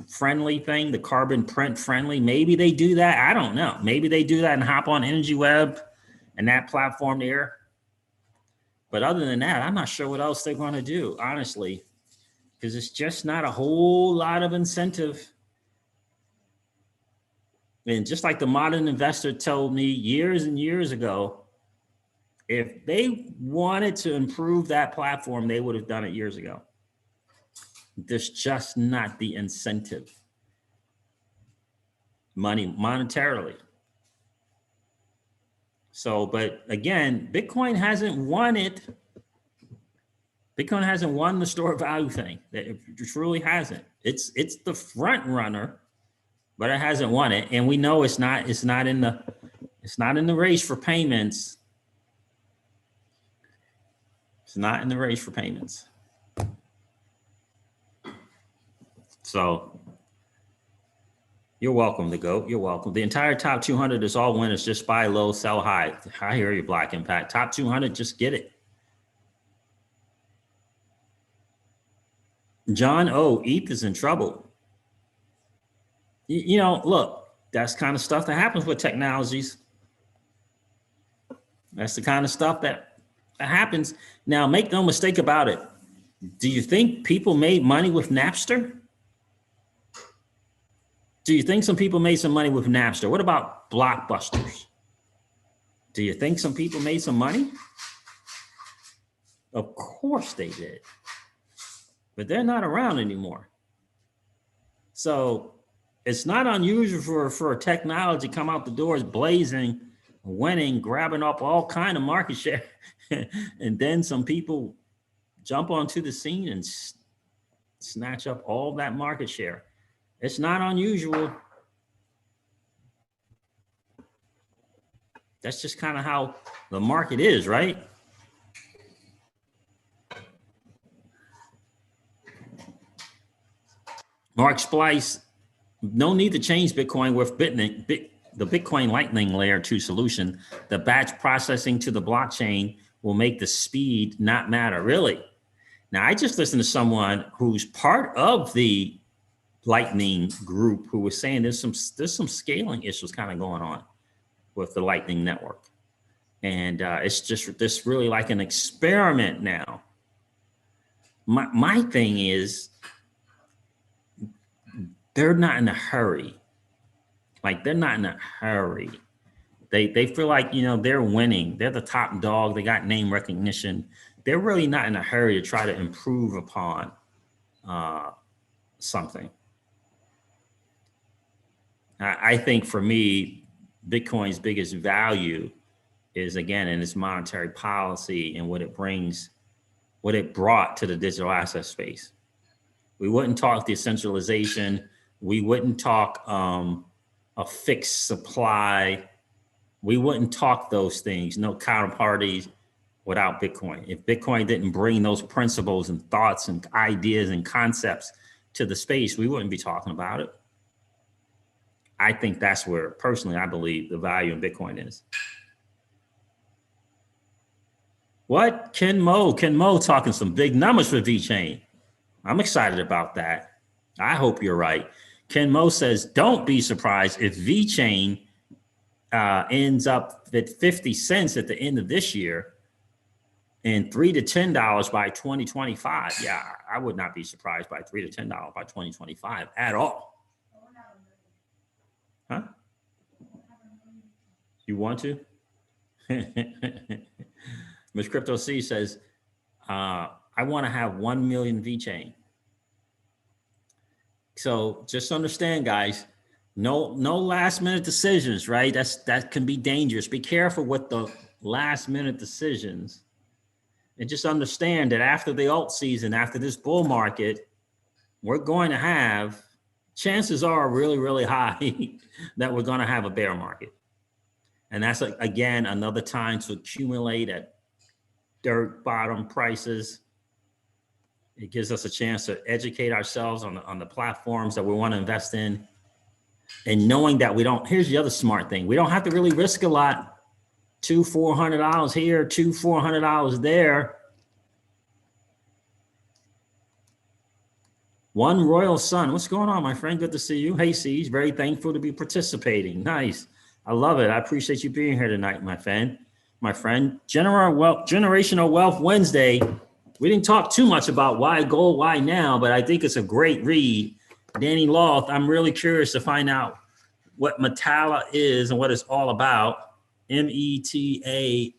Speaker 1: friendly thing, the carbon print friendly. Maybe they do that. I don't know. Maybe they do that and hop on Energy Web and that platform there. But other than that, I'm not sure what else they're going to do, honestly, because it's just not a whole lot of incentive. And just like the modern investor told me years and years ago, if they wanted to improve that platform, they would have done it years ago. There's just not the incentive monetarily. So, but again, Bitcoin hasn't won it. Bitcoin hasn't won the store value thing. It truly hasn't. It's the front runner, but it hasn't won it. And we know it's not in the race for payments. It's not in the race for payments. So you're welcome to go. You're welcome. The entire top 200 is all winners. Just buy low, sell high. I hear you, Black Impact. Top 200, just get it. John O, ETH is in trouble. Look, that's kind of stuff that happens with technologies. That's the kind of stuff that happens. Now, make no mistake about it. Do you think people made money with Napster? Do you think some people made some money with Napster? What about Blockbusters? Do you think some people made some money? Of course they did. But they're not around anymore. So it's not unusual for technology come out the doors blazing, winning, grabbing up all kind of market share. And then some people jump onto the scene and snatch up all that market share. It's not unusual. That's just kind of how the market is, right? Mark Splice, no need to change Bitcoin with the Bitcoin Lightning Layer 2 solution. The batch processing to the blockchain will make the speed not matter. Really? Now, I just listened to someone who's part of the Lightning group who was saying there's some scaling issues kind of going on with the Lightning Network. And it's just this really like an experiment now. My thing is, they're not in a hurry. Like, they're not in a hurry. They feel like, they're winning. They're the top dog. They got name recognition. They're really not in a hurry to try to improve upon something. I think for me, Bitcoin's biggest value is, again, in its monetary policy and what it brings, what it brought to the digital asset space. We wouldn't talk decentralization. We wouldn't talk a fixed supply. We wouldn't talk those things, no counterparties, without Bitcoin. If Bitcoin didn't bring those principles and thoughts and ideas and concepts to the space, we wouldn't be talking about it. I think that's where, personally, I believe the value in Bitcoin is. What? Ken Mo talking some big numbers for VeChain. I'm excited about that. I hope you're right. Ken Mo says, don't be surprised if VeChain ends up at 50 cents at the end of this year and $3 to $10 by 2025. Yeah, I would not be surprised by $3 to $10 by 2025 at all. Huh? You want to? Ms. Crypto C says, I want to have 1 million VeChain. So just understand, guys, no last minute decisions, right? That can be dangerous. Be careful with the last minute decisions. And just understand that after the alt season, after this bull market, we're going to have, chances are really, really high that we're going to have a bear market. And that's, again, another time to accumulate at dirt bottom prices. It gives us a chance to educate ourselves on the platforms that we want to invest in. And knowing that we don't, here's the other smart thing. We don't have to really risk a lot. $200-400 here, $200-400 there. One Royal Sun. What's going on, my friend? Good to see you. Hey, Siege. Very thankful to be participating. Nice. I love it. I appreciate you being here tonight, my friend. Generational Wealth Wednesday. We didn't talk too much about why gold, why now, but I think it's a great read. Danny Loth, I'm really curious to find out what Metalla is and what it's all about. Metalla,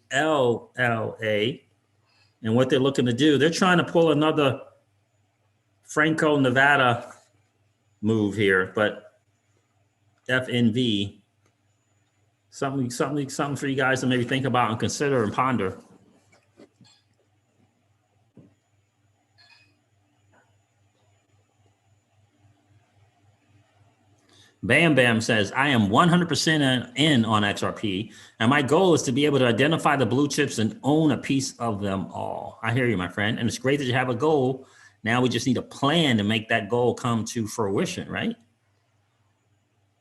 Speaker 1: and what they're looking to do. They're trying to pull another Franco Nevada move here, but FNV, something for you guys to maybe think about and consider and ponder. Bam Bam says, I am 100% in on XRP, and my goal is to be able to identify the blue chips and own a piece of them all. I hear you, my friend. And it's great that you have a goal. Now we just need a plan to make that goal come to fruition, right?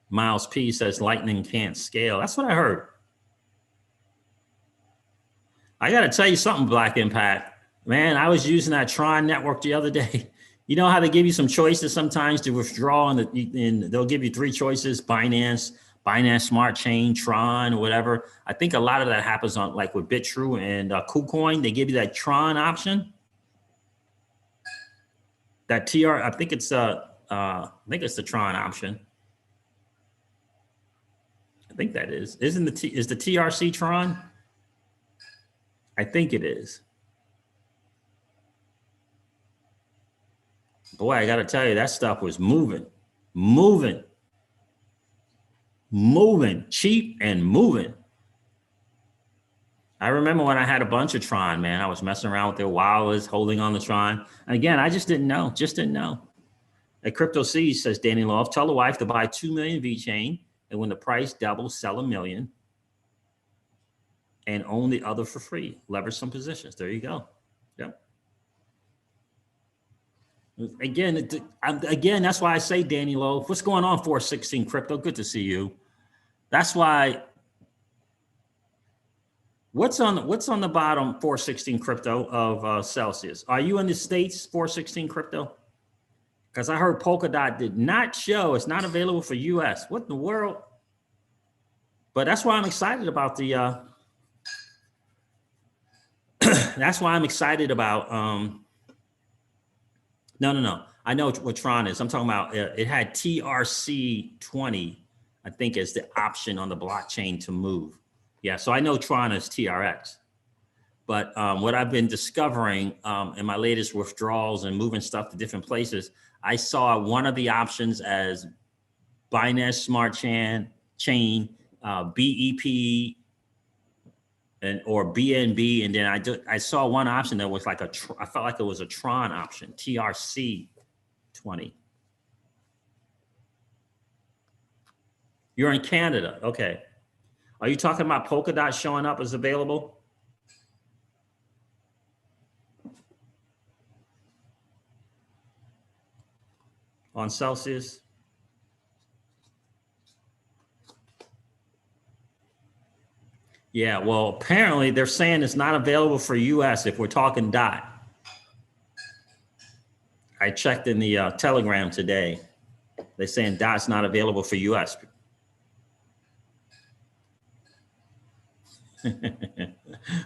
Speaker 1: Miles P says, lightning can't scale. That's what I heard. I got to tell you something, Black Impact. Man, I was using that Tron network the other day. You know how they give you some choices sometimes to withdraw, and they'll give you 3 choices: Binance Smart Chain, Tron, or whatever. I think a lot of that happens on, like, with BEPRO and KuCoin. They give you that Tron option. That TR, I think it's the Tron option. I think that is. Is the TRC Tron? I think it is. Boy, I got to tell you, that stuff was moving, cheap and moving. I remember when I had a bunch of Tron, man, I was messing around with their wallets, holding on the Tron. And again, I just didn't know. At Crypto Siege says, Danny Love, tell the wife to buy 2 million VeChain, and when the price doubles, sell 1 million and own the other for free. Leverage some positions. There you go. Yep. Again, that's why I say, Danny Lowe, what's going on, 416 Crypto? Good to see you. That's why. What's on the bottom, 416 Crypto, of Celsius? Are you in the States, 416 Crypto? Because I heard Polkadot did not show. It's not available for US. What in the world? But that's why I'm excited about the. That's why I'm excited about. No. I know what Tron is. I'm talking about, it had TRC20, I think, as the option on the blockchain to move. Yeah, so I know Tron is TRX. But what I've been discovering in my latest withdrawals and moving stuff to different places, I saw one of the options as Binance Smart Chain, BEP, and or BNB, and then I saw one option that was like I felt like it was a Tron option, TRC 20. You're in Canada, okay. Are you talking about Polkadot showing up as available? On Celsius? Yeah, well, apparently they're saying it's not available for US if we're talking DOT. I checked in the Telegram today. They're saying DOT's not available for US.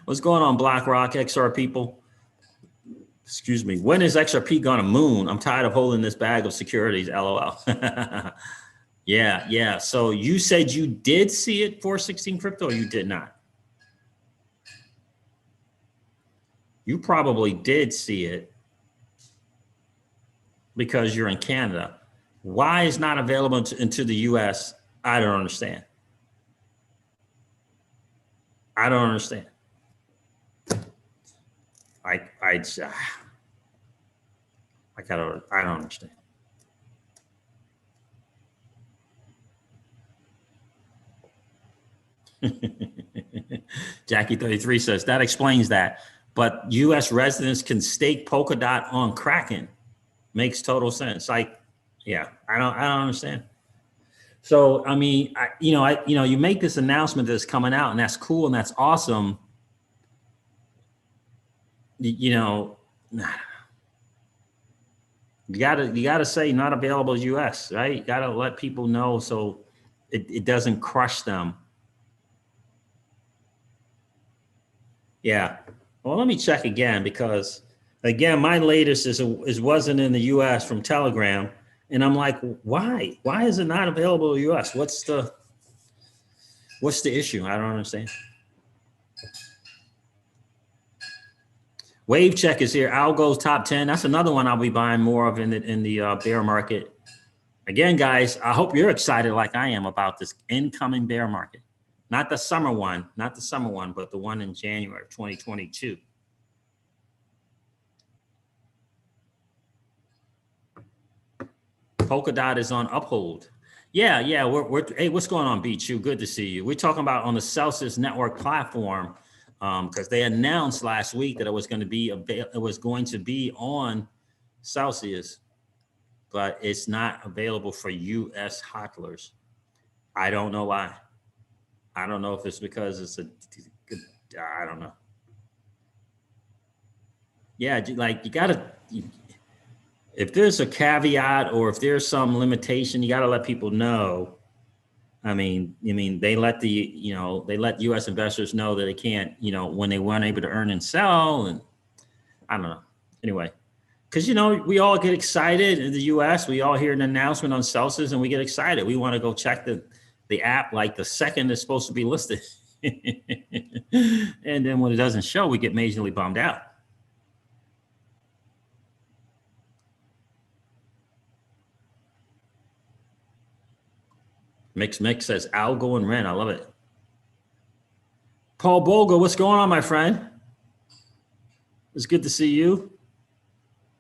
Speaker 1: What's going on, BlackRock, XR people? Excuse me. When is XRP going to moon? I'm tired of holding this bag of securities, LOL. Yeah. So you said you did see it 416 crypto, or you did not? You probably did see it because you're in Canada. Why is not available into the US? I don't understand. I don't understand. I don't understand. Jackie 33 says that explains that. But US residents can stake Polkadot on Kraken. Makes total sense. Like, yeah, I don't understand. So, I mean, you make this announcement that's coming out, and that's cool and that's awesome. You gotta say not available US, right? You gotta let people know so it doesn't crush them. Yeah. Well, let me check again, because again, my latest is wasn't in the US from Telegram. And I'm like, why? Why is it not available in the US? What's the issue? I don't understand. Wave check is here. Algo's top 10. That's another one I'll be buying more of in the bear market. Again, guys, I hope you're excited like I am about this incoming bear market. Not the summer one, but the one in January of 2022. Polkadot is on uphold. Yeah. Hey, what's going on, Beachu? Good to see you. We're talking about on the Celsius network platform, because they announced last week that it was going to be on Celsius, but it's not available for US hodlers. I don't know why. I don't know if it's because I don't know. Yeah, like if there's a caveat or if there's some limitation, you got to let people know. I mean, they let US investors know that they can't, when they weren't able to earn and sell, and I don't know. Anyway, because, we all get excited in the US. We all hear an announcement on Celsius and we get excited. We want to go check the app like the second it's supposed to be listed. And then when it doesn't show, we get majorly bummed out. Mix says Algo and Ren. I love it. Paul Bogle, what's going on, my friend? It's good to see you.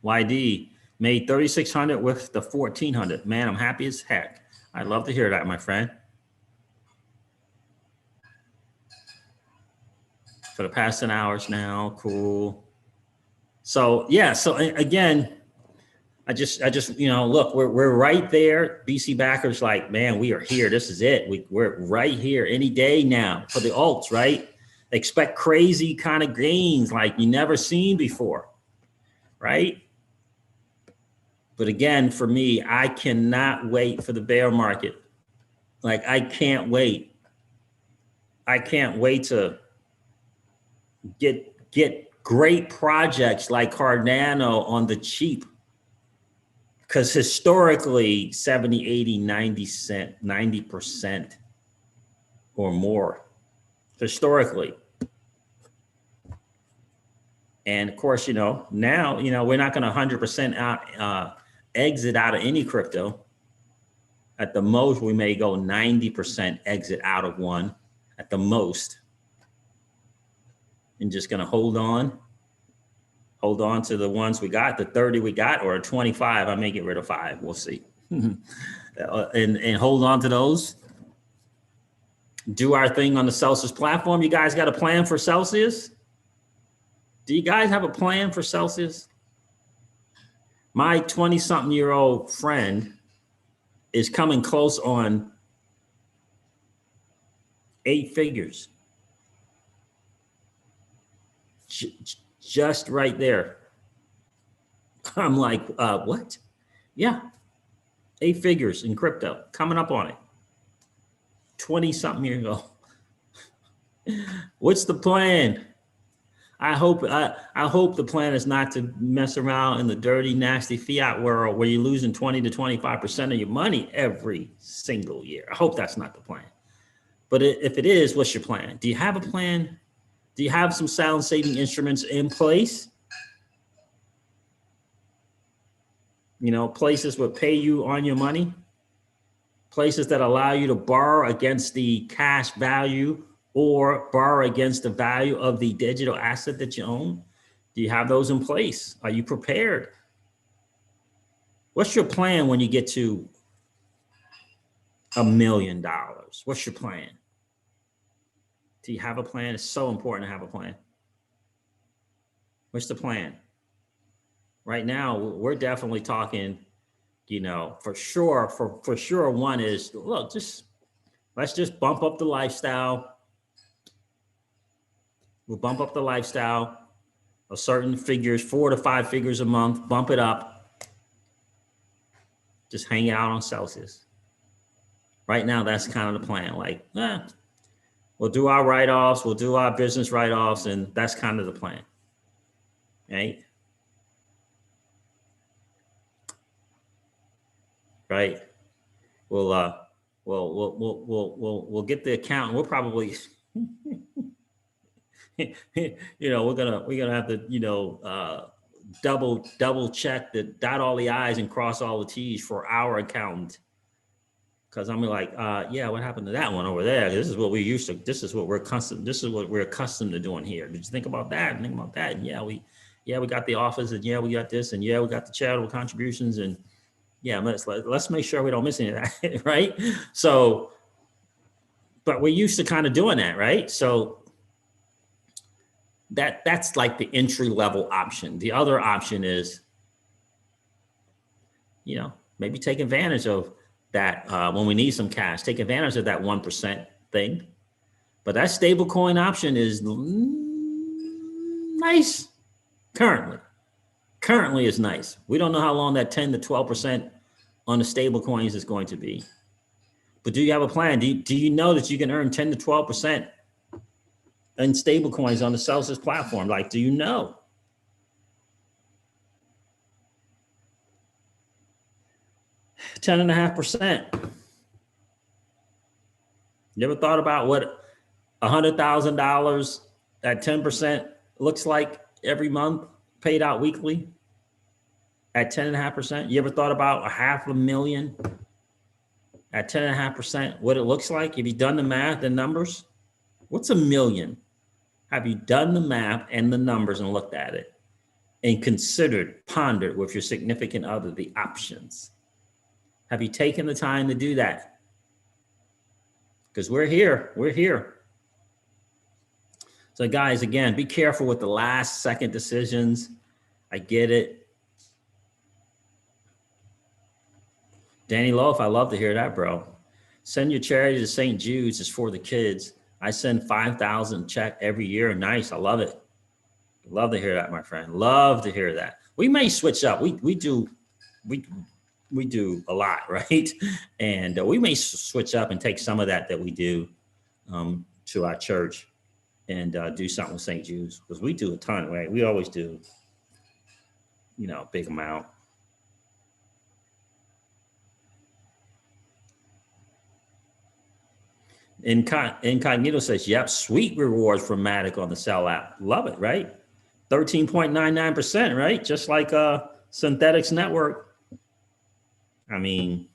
Speaker 1: YD made 3,600 with the 1,400. Man, I'm happy as heck. I'd love to hear that, my friend. For the past 10 hours now, cool. So yeah, so again, I just look, we're right there. BC backers like, man, we are here. This is it. We're right here any day now for the alts, right? Expect crazy kind of gains like you never seen before, right? But again, for me, I cannot wait for the bear market. Like, I can't wait. I can't wait to get great projects like Cardano on the cheap. Because historically, 70, 80, 90% or more, historically. And of course, now, we're not going to 100% exit out of any crypto. At the most, we may go 90% exit out of one at the most. and just going to hold on to the ones we got, the 30 we got, or 25. I may get rid of 5. We'll see. And hold on to those. Do our thing on the Celsius platform. You guys got a plan for Celsius? Do you guys have a plan for Celsius? My 20-something-year-old friend is coming close on 8 figures. Just right there. I'm like, what? Yeah. 8 figures in crypto, coming up on it. 20-something years old. What's the plan? I hope the plan is not to mess around in the dirty, nasty fiat world where you're losing 20 to 25% of your money every single year. I hope that's not the plan. But if it is, what's your plan? Do you have a plan? Do you have some sound saving instruments in place? You know, places that pay you on your money, places that allow you to borrow against the cash value or borrow against the value of the digital asset that you own. Do you have those in place? Are you prepared? What's your plan when you get to $1 million? What's your plan? Do you have a plan? It's so important to have a plan. What's the plan? Right now, we're definitely talking, you know, for sure, for sure, one is, look, let's just bump up the lifestyle. We'll bump up the lifestyle of certain figures, 4 to 5 figures a month, bump it up. Just hang out on Celsius. Right now, that's kind of the plan. Like, we'll do our write-offs, we'll do our business write-offs, and that's kind of the plan, right? Right. We'll get the account. We'll probably, you know, we're gonna have to, you know, double check the dot all the I's and cross all the T's for our accountant. Because I'm like, yeah, what happened to that one over there? This is what we used to. This is what we're accustomed to doing here. Did you think about that? And think about that? And yeah, we got the office, and yeah, we got this, and yeah, we got the charitable contributions, and yeah, let's make sure we don't miss any of that, right? So, but we're used to kind of doing that, right? So that's like the entry level option. The other option is, you know, maybe take advantage of that when we need some cash. Take advantage of that 1% thing. But that stable coin option is nice currently. Currently is nice. We don't know how long that 10 to 12% on the stable coins is going to be. But do you have a plan? Do you know that you can earn 10 to 12% in stable coins on the Celsius platform? Like, do you know? $10.5%. You ever thought about what $100,000 at 10% looks like every month, paid out weekly at 10.5%? You ever thought about $500,000 at 10.5%? What it looks like? Have you done the math and numbers? What's $1 million? Have you done the math and the numbers and looked at it and pondered with your significant other the options? Have you taken the time to do that? Because we're here. So guys, again, be careful with the last second decisions. I get it. Danny Loaf, I love to hear that, bro. Send your charity to St. Jude's. It's for the kids. I send 5,000 check every year. Nice. I love it. Love to hear that, my friend. Love to hear that. We may switch up. We do a lot, right? And we may switch up and take some of that we do to our church and do something with St. Jude's, because we do a ton, right? We always do, you know, a big amount. Incognito says, yep, sweet rewards from Matic on the Cell app. Love it, right? 13.99%, right? Just like Synthetics Network. I mean,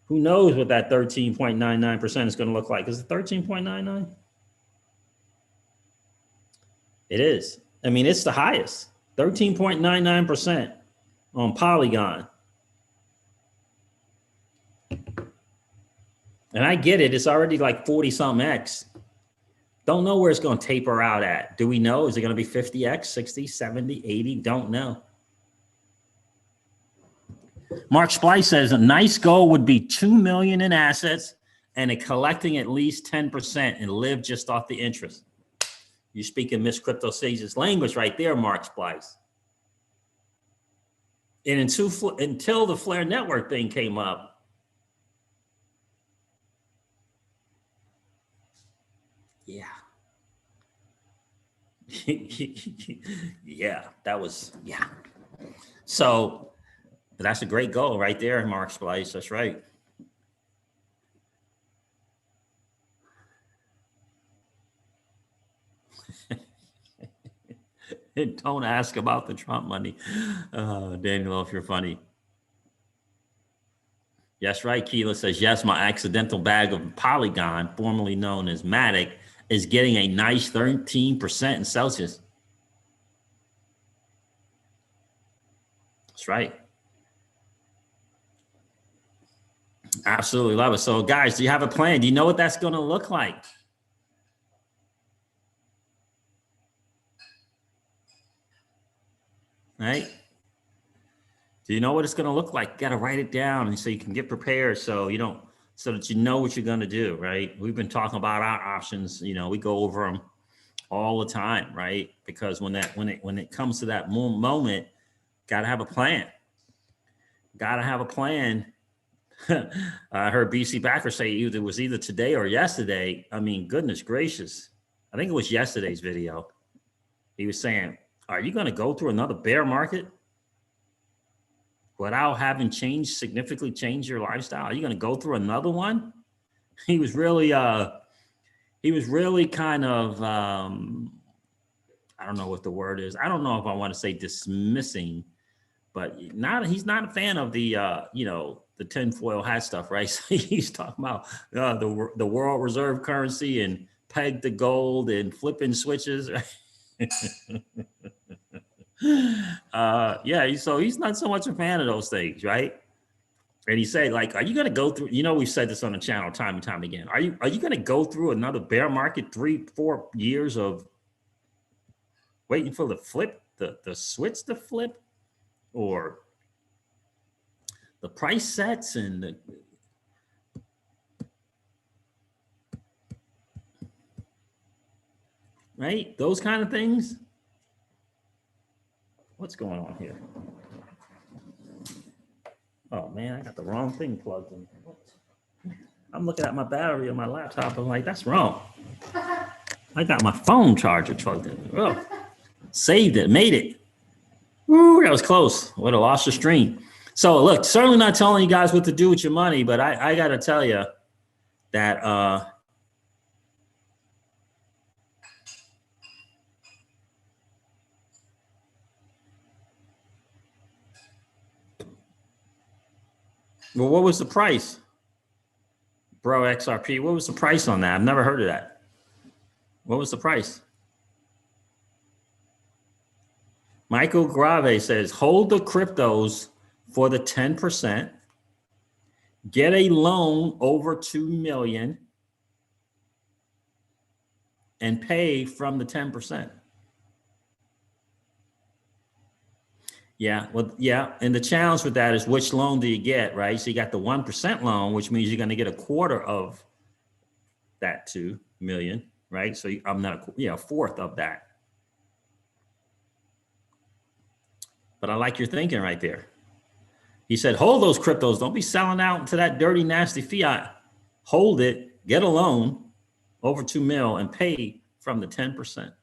Speaker 1: who knows what that 13.99% is going to look like? Is it 13.99? It is. I mean, it's the highest, 13.99% on Polygon. And I get it. It's already like 40 something X. Don't know where it's going to taper out at. Do we know? Is it going to be 50X, 60, 70, 80? Don't know. Mark Splice says a nice goal would be 2 million in assets and collecting at least 10% and live just off the interest. You're speaking Miss Crypto Sage's language right there, Mark Splice. And until the Flare Network thing came up, yeah. Yeah, that was, yeah. So, but that's a great goal right there, Mark Splice. That's right. Don't ask about the Trump money. Daniel, if you're funny. Yes, right. Keela says, yes, my accidental bag of Polygon, formerly known as Matic, is getting a nice 13% in Celsius. That's right. Absolutely love it. So guys, do you have a plan? Do you know what that's going to look like? Right? Do you know what it's going to look like? You got to write it down and so you can get prepared so you don't, so that you know what you're going to do, right? We've been talking about our options, you know, we go over them all the time, right? Because when it comes to that moment, got to have a plan. Got to have a plan. I heard BC Backer say it was either today or yesterday. I mean, goodness gracious. I think it was yesterday's video. He was saying, are you going to go through another bear market without having significantly changed your lifestyle? Are you going to go through another one? He was really kind of, I don't know what the word is. I don't know if I want to say dismissing, but he's not a fan of the, the tinfoil hat stuff, right? So he's talking about the world reserve currency and peg to gold and flipping switches. Yeah, so he's not so much a fan of those things, right? And he said, like, are you going to go through, we've said this on the channel time and time again. Are you going to go through another bear market, 3-4 years of waiting for the flip, the switch to flip, or the price sets and right? Those kind of things. What's going on here? Oh man, I got the wrong thing plugged in. What? I'm looking at my battery on my laptop. I'm like, that's wrong. I got my phone charger plugged in. Oh, saved it, made it. Woo, that was close. Would have lost the stream. So look, certainly not telling you guys what to do with your money, but I got to tell you that well, what was the price? Bro XRP, what was the price on that? I've never heard of that. What was the price? Michael Grave says, hold the cryptos for the 10%, get a loan over 2 million, and pay from the 10%. Yeah, well, yeah, and the challenge with that is which loan do you get, right? So you got the 1% loan, which means you're going to get a quarter of that 2 million, right? So I'm not, a fourth of that. But I like your thinking right there. He said, hold those cryptos. Don't be selling out to that dirty, nasty fiat. Hold it, get a loan over 2 mil and pay from the 10%.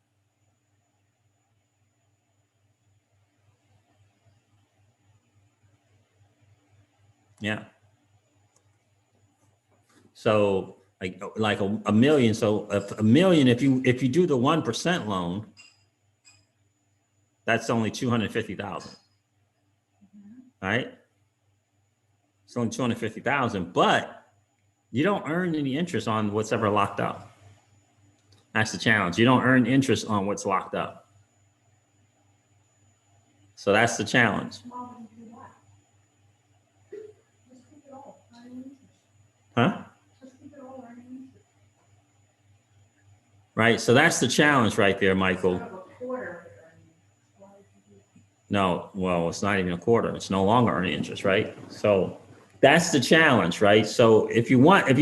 Speaker 1: Yeah. So like a million. So a million, if you do the 1% loan, that's only 250,000. Right? It's only 250,000, but you don't earn any interest on what's ever locked up. That's the challenge. You don't earn interest on what's locked up. So that's the challenge. Huh? Right. So that's the challenge right there, Michael. No, well, it's not even a quarter. It's no longer earning interest, right? So that's the challenge, right? So if you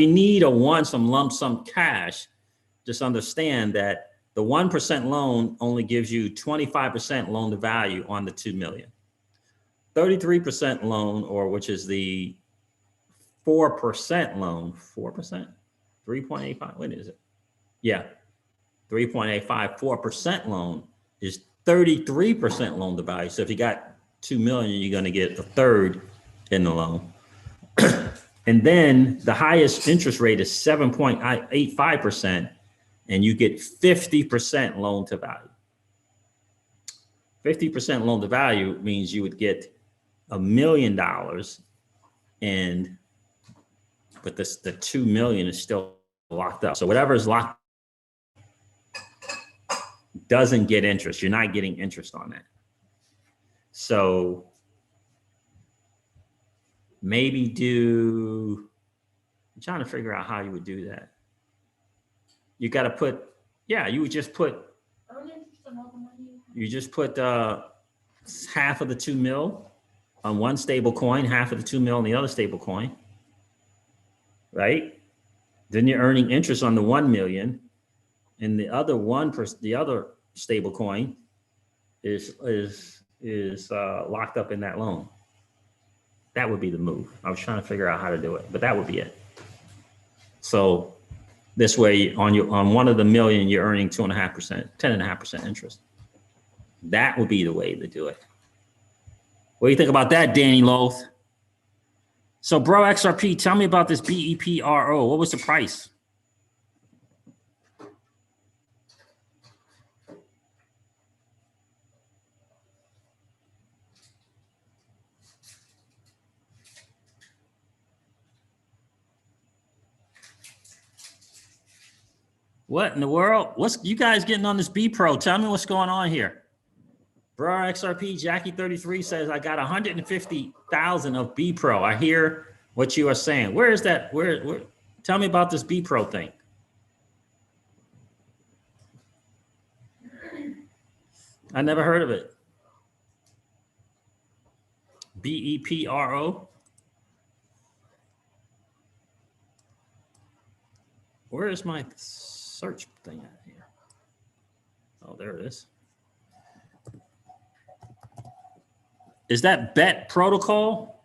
Speaker 1: need or want some lump sum cash, just understand that the 1% loan only gives you 25% loan to value on the 2 million. 33% loan, or which is the 4% loan, 4%, 3.85, what is it? Yeah, 3.85, 4% loan is 33% loan to value. So if you got 2 million, you're going to get a third in the loan. And then the highest interest rate is 7.85%, and you get 50% loan to value. 50% loan to value means you would get $1 million, but the 2 million is still locked up. So whatever is locked doesn't get interest. You're not getting interest on that. So maybe I'm trying to figure out how you would do that. You got to put, you would just put, half of the 2 mil on one stable coin, half of the 2 mil on the other stable coin, right? Then you're earning interest on the 1 million, and the other stable coin is locked up in that loan. That would be the move. I was trying to figure out how to do it, but that would be it. So this way, on one of the million, you're earning 2.5%, 10.5% interest. That would be the way to do it. What do you think about that, Danny Loth? So, bro, XRP, tell me about this BEPRO. What was the price? What in the world? What's you guys getting on this BEPRO? Tell me what's going on here. Bro, XRP, Jackie33 says, I got 150,000 of BEPRO. I hear what you are saying. Where is that? Where? Tell me about this BEPRO thing. I never heard of it. BEPRO. Where is my search thing at here? Oh, there it is. Is that BET protocol?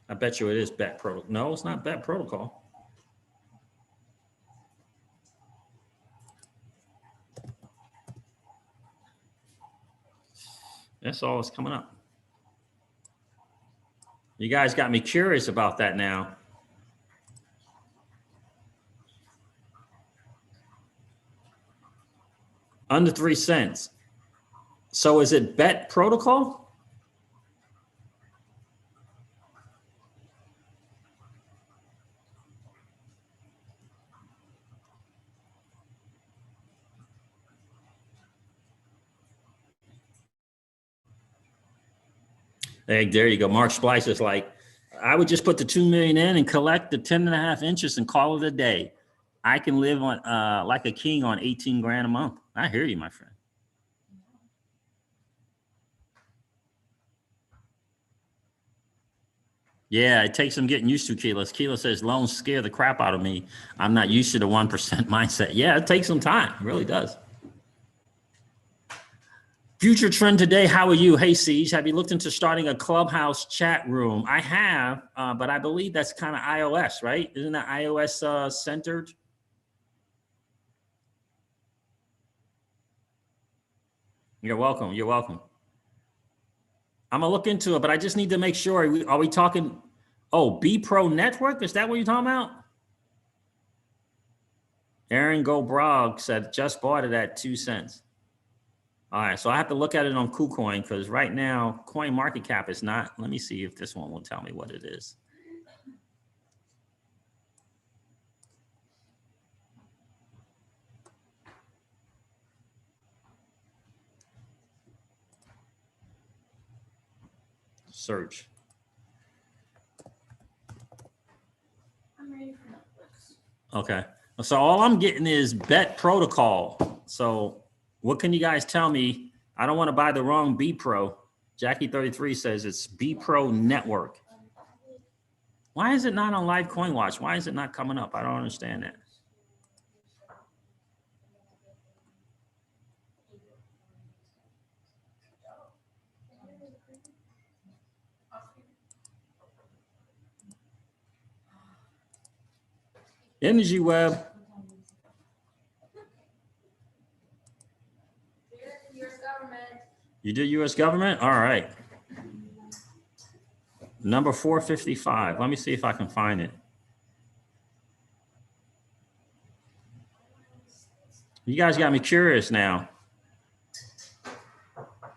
Speaker 1: I bet you it is BET protocol. No, it's not BET protocol. That's all that's coming up. You guys got me curious about that now. Under 3 cents. So is it BET protocol? Hey, there you go. Mark Splice is like, I would just put the 2 million in and collect the 10.5 interest and call it a day. I can live on like a king on 18 grand a month. I hear you, my friend. Yeah, it takes some getting used to, Keelis. Keelis says, loans scare the crap out of me. I'm not used to the 1% mindset. Yeah, it takes some time. It really does. Future trend today, how are you? Hey, Siege, have you looked into starting a Clubhouse chat room? I have, but I believe that's kind of iOS, right? Isn't that iOS centered? You're welcome. You're welcome. I'm going to look into it, but I just need to make sure. Are we talking, BEPRO Network? Is that what you're talking about? Aaron Gobrog said, just bought it at 2 cents. All right, so I have to look at it on KuCoin because right now, coin market cap is not. Let me see if this one will tell me what it is. search.
Speaker 2: I'm ready for Netflix.
Speaker 1: Okay. So all I'm getting is bet protocol. So what can you guys tell me? I don't want to buy the wrong BEPRO. Jackie33 says it's BEPRO network. Why is it not on Live Coin Watch? Why is it not coming up? I don't understand that. Energy Web.
Speaker 2: US government.
Speaker 1: You did US government? All right. Number 455. Let me see if I can find it. You guys got me curious now.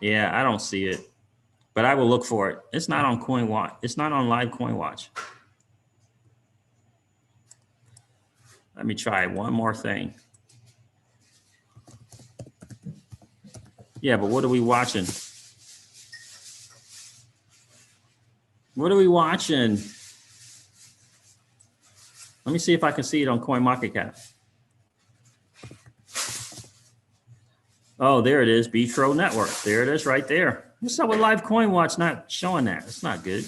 Speaker 1: Yeah, I don't see it, but I will look for it. It's not on Coin Watch. It's not on Live Coin Watch. Let me try one more thing. Yeah, but what are we watching? What are we watching? Let me see if I can see it on CoinMarketCap. Oh, there it is, BEPRO Network. There it is right there. What's up with Live Coin Watch not showing that? It's not good.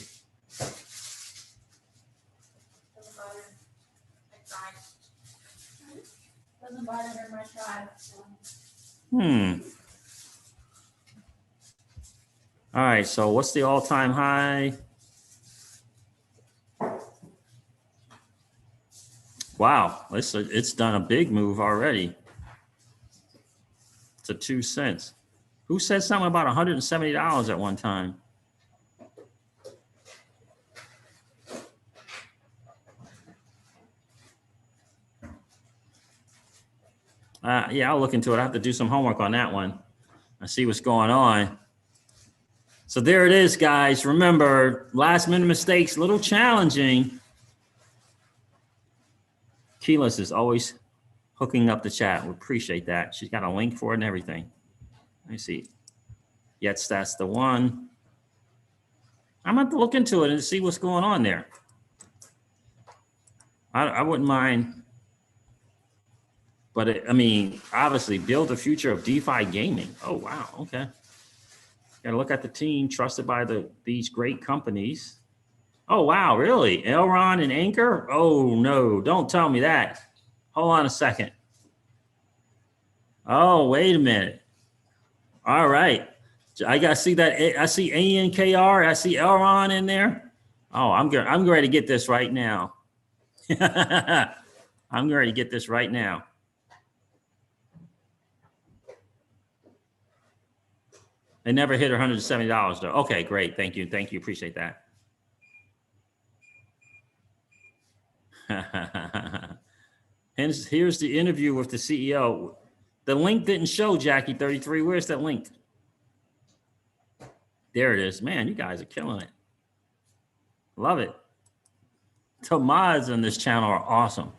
Speaker 2: Doesn't bother in my tribe.
Speaker 1: All right, so what's the all-time high? Wow, it's done a big move already. To 2 cents. Who said something about $170 at one time? Yeah, I'll look into it. I have to do some homework on that one. I see what's going on. So there it is, guys. Remember, last minute mistakes, a little challenging. Keyless is always hooking up the chat. We appreciate that. She's got a link for it and everything. Let me see. Yes, that's the one. I'm going to look into it and see what's going on there. I wouldn't mind. But I mean, obviously, build the future of DeFi gaming. Oh, wow. Okay. Got to look at the team trusted by these great companies. Oh, wow. Really? Elron and Anchor? Oh, no. Don't tell me that. Hold on a second. Oh, wait a minute. All right. I got to see that. I see ANKR. I see Elron in there. Oh, I'm ready to get this right now. I'm ready to get this right now. They never hit $170 though. Okay, great. Thank you. Thank you. Appreciate that. And here's the interview with the CEO. The link didn't show, Jackie33. Where's that link? There it is. Man, you guys are killing it. Love it. The mods on this channel are awesome.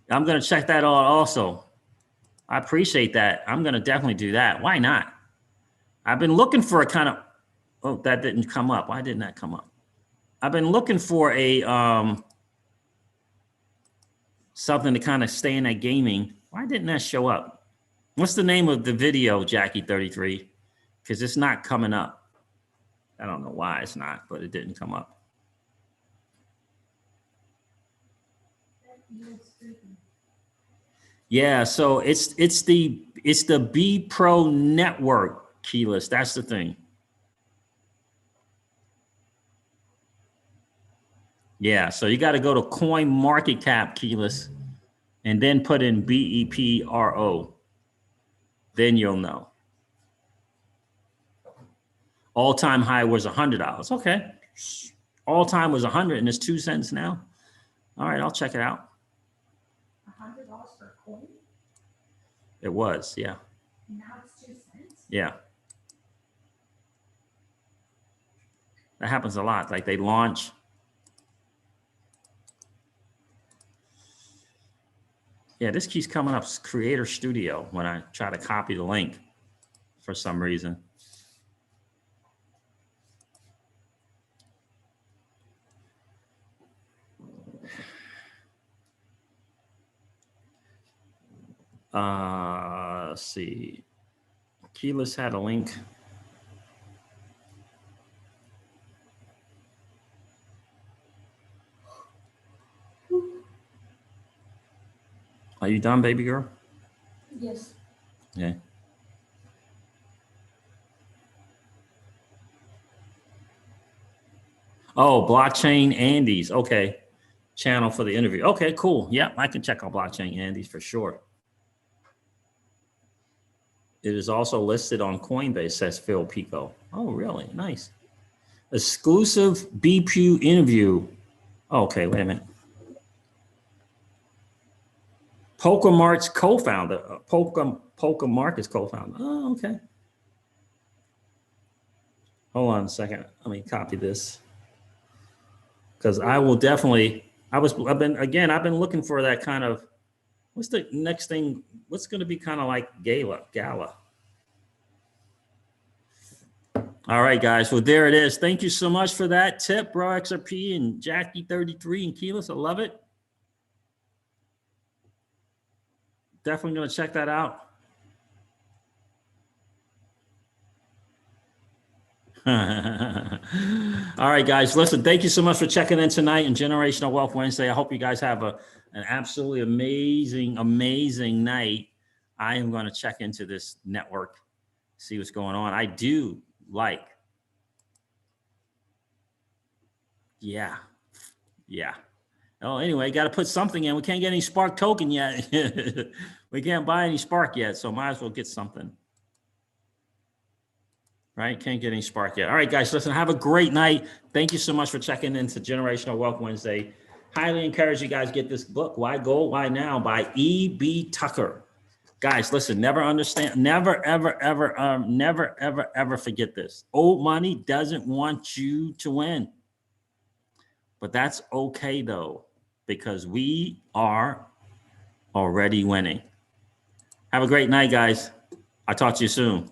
Speaker 1: I'm going to check that out also. I appreciate that. I'm going to definitely do that. Why not? I've been looking for a kind of, oh, that didn't come up. Why didn't that come up? I've been looking for a, something to kind of stay in that gaming. Why didn't that show up? What's the name of the video, Jackie33? Because it's not coming up. I don't know why it's not, but it didn't come up. Yeah, so it's the BEPRO network, Keyless. That's the thing. Yeah, so you got to go to CoinMarketCap, Keyless, and then put in BEPRO. Then you'll know. All-time high was $100. Okay. All-time was 100 and it's 2 cents now. All right, I'll check it out.
Speaker 2: $100 for a coin?
Speaker 1: It was, yeah.
Speaker 2: Now it's 2 cents?
Speaker 1: Yeah. That happens a lot. Like they launch. Yeah, this keeps coming up, Creator Studio, when I try to copy the link for some reason. Let's see. Keyless had a link. Are you done, baby girl?
Speaker 2: Yes.
Speaker 1: Okay. Oh, Blockchain Andes. Okay. Channel for the interview. Okay, cool. Yeah, I can check out Blockchain Andes for sure. It is also listed on Coinbase, says Phil Pico. Oh, really? Nice. Exclusive BEPRO interview. Okay, wait a minute. Pokemart's co-founder. Pokemark is co-founder. Oh, okay. Hold on a second. Let me copy this. Because I will definitely, I've been looking for that kind of, what's the next thing? What's going to be kind of like gala? All right, guys. Well, there it is. Thank you so much for that tip, Bro XRP and Jackie33 and Keyless. I love it. Definitely going to check that out. All right, guys. Listen, thank you so much for checking in tonight on Generational Wealth Wednesday. I hope you guys have an absolutely amazing night. I am going to check into this network, see what's going on. I do like, yeah. Oh, anyway, got to put something in. We can't get any Spark token yet. We can't buy any Spark yet, so might as well get something. Right? Can't get any Spark yet. All right, guys, listen, have a great night. Thank you so much for checking into Generational Wealth Wednesday. Highly encourage you guys get this book, Why Gold, Why Now, by E.B. Tucker. Guys, listen, never ever forget this. Old money doesn't want you to win. But that's okay, though, because we are already winning. Have a great night, guys. I'll talk to you soon.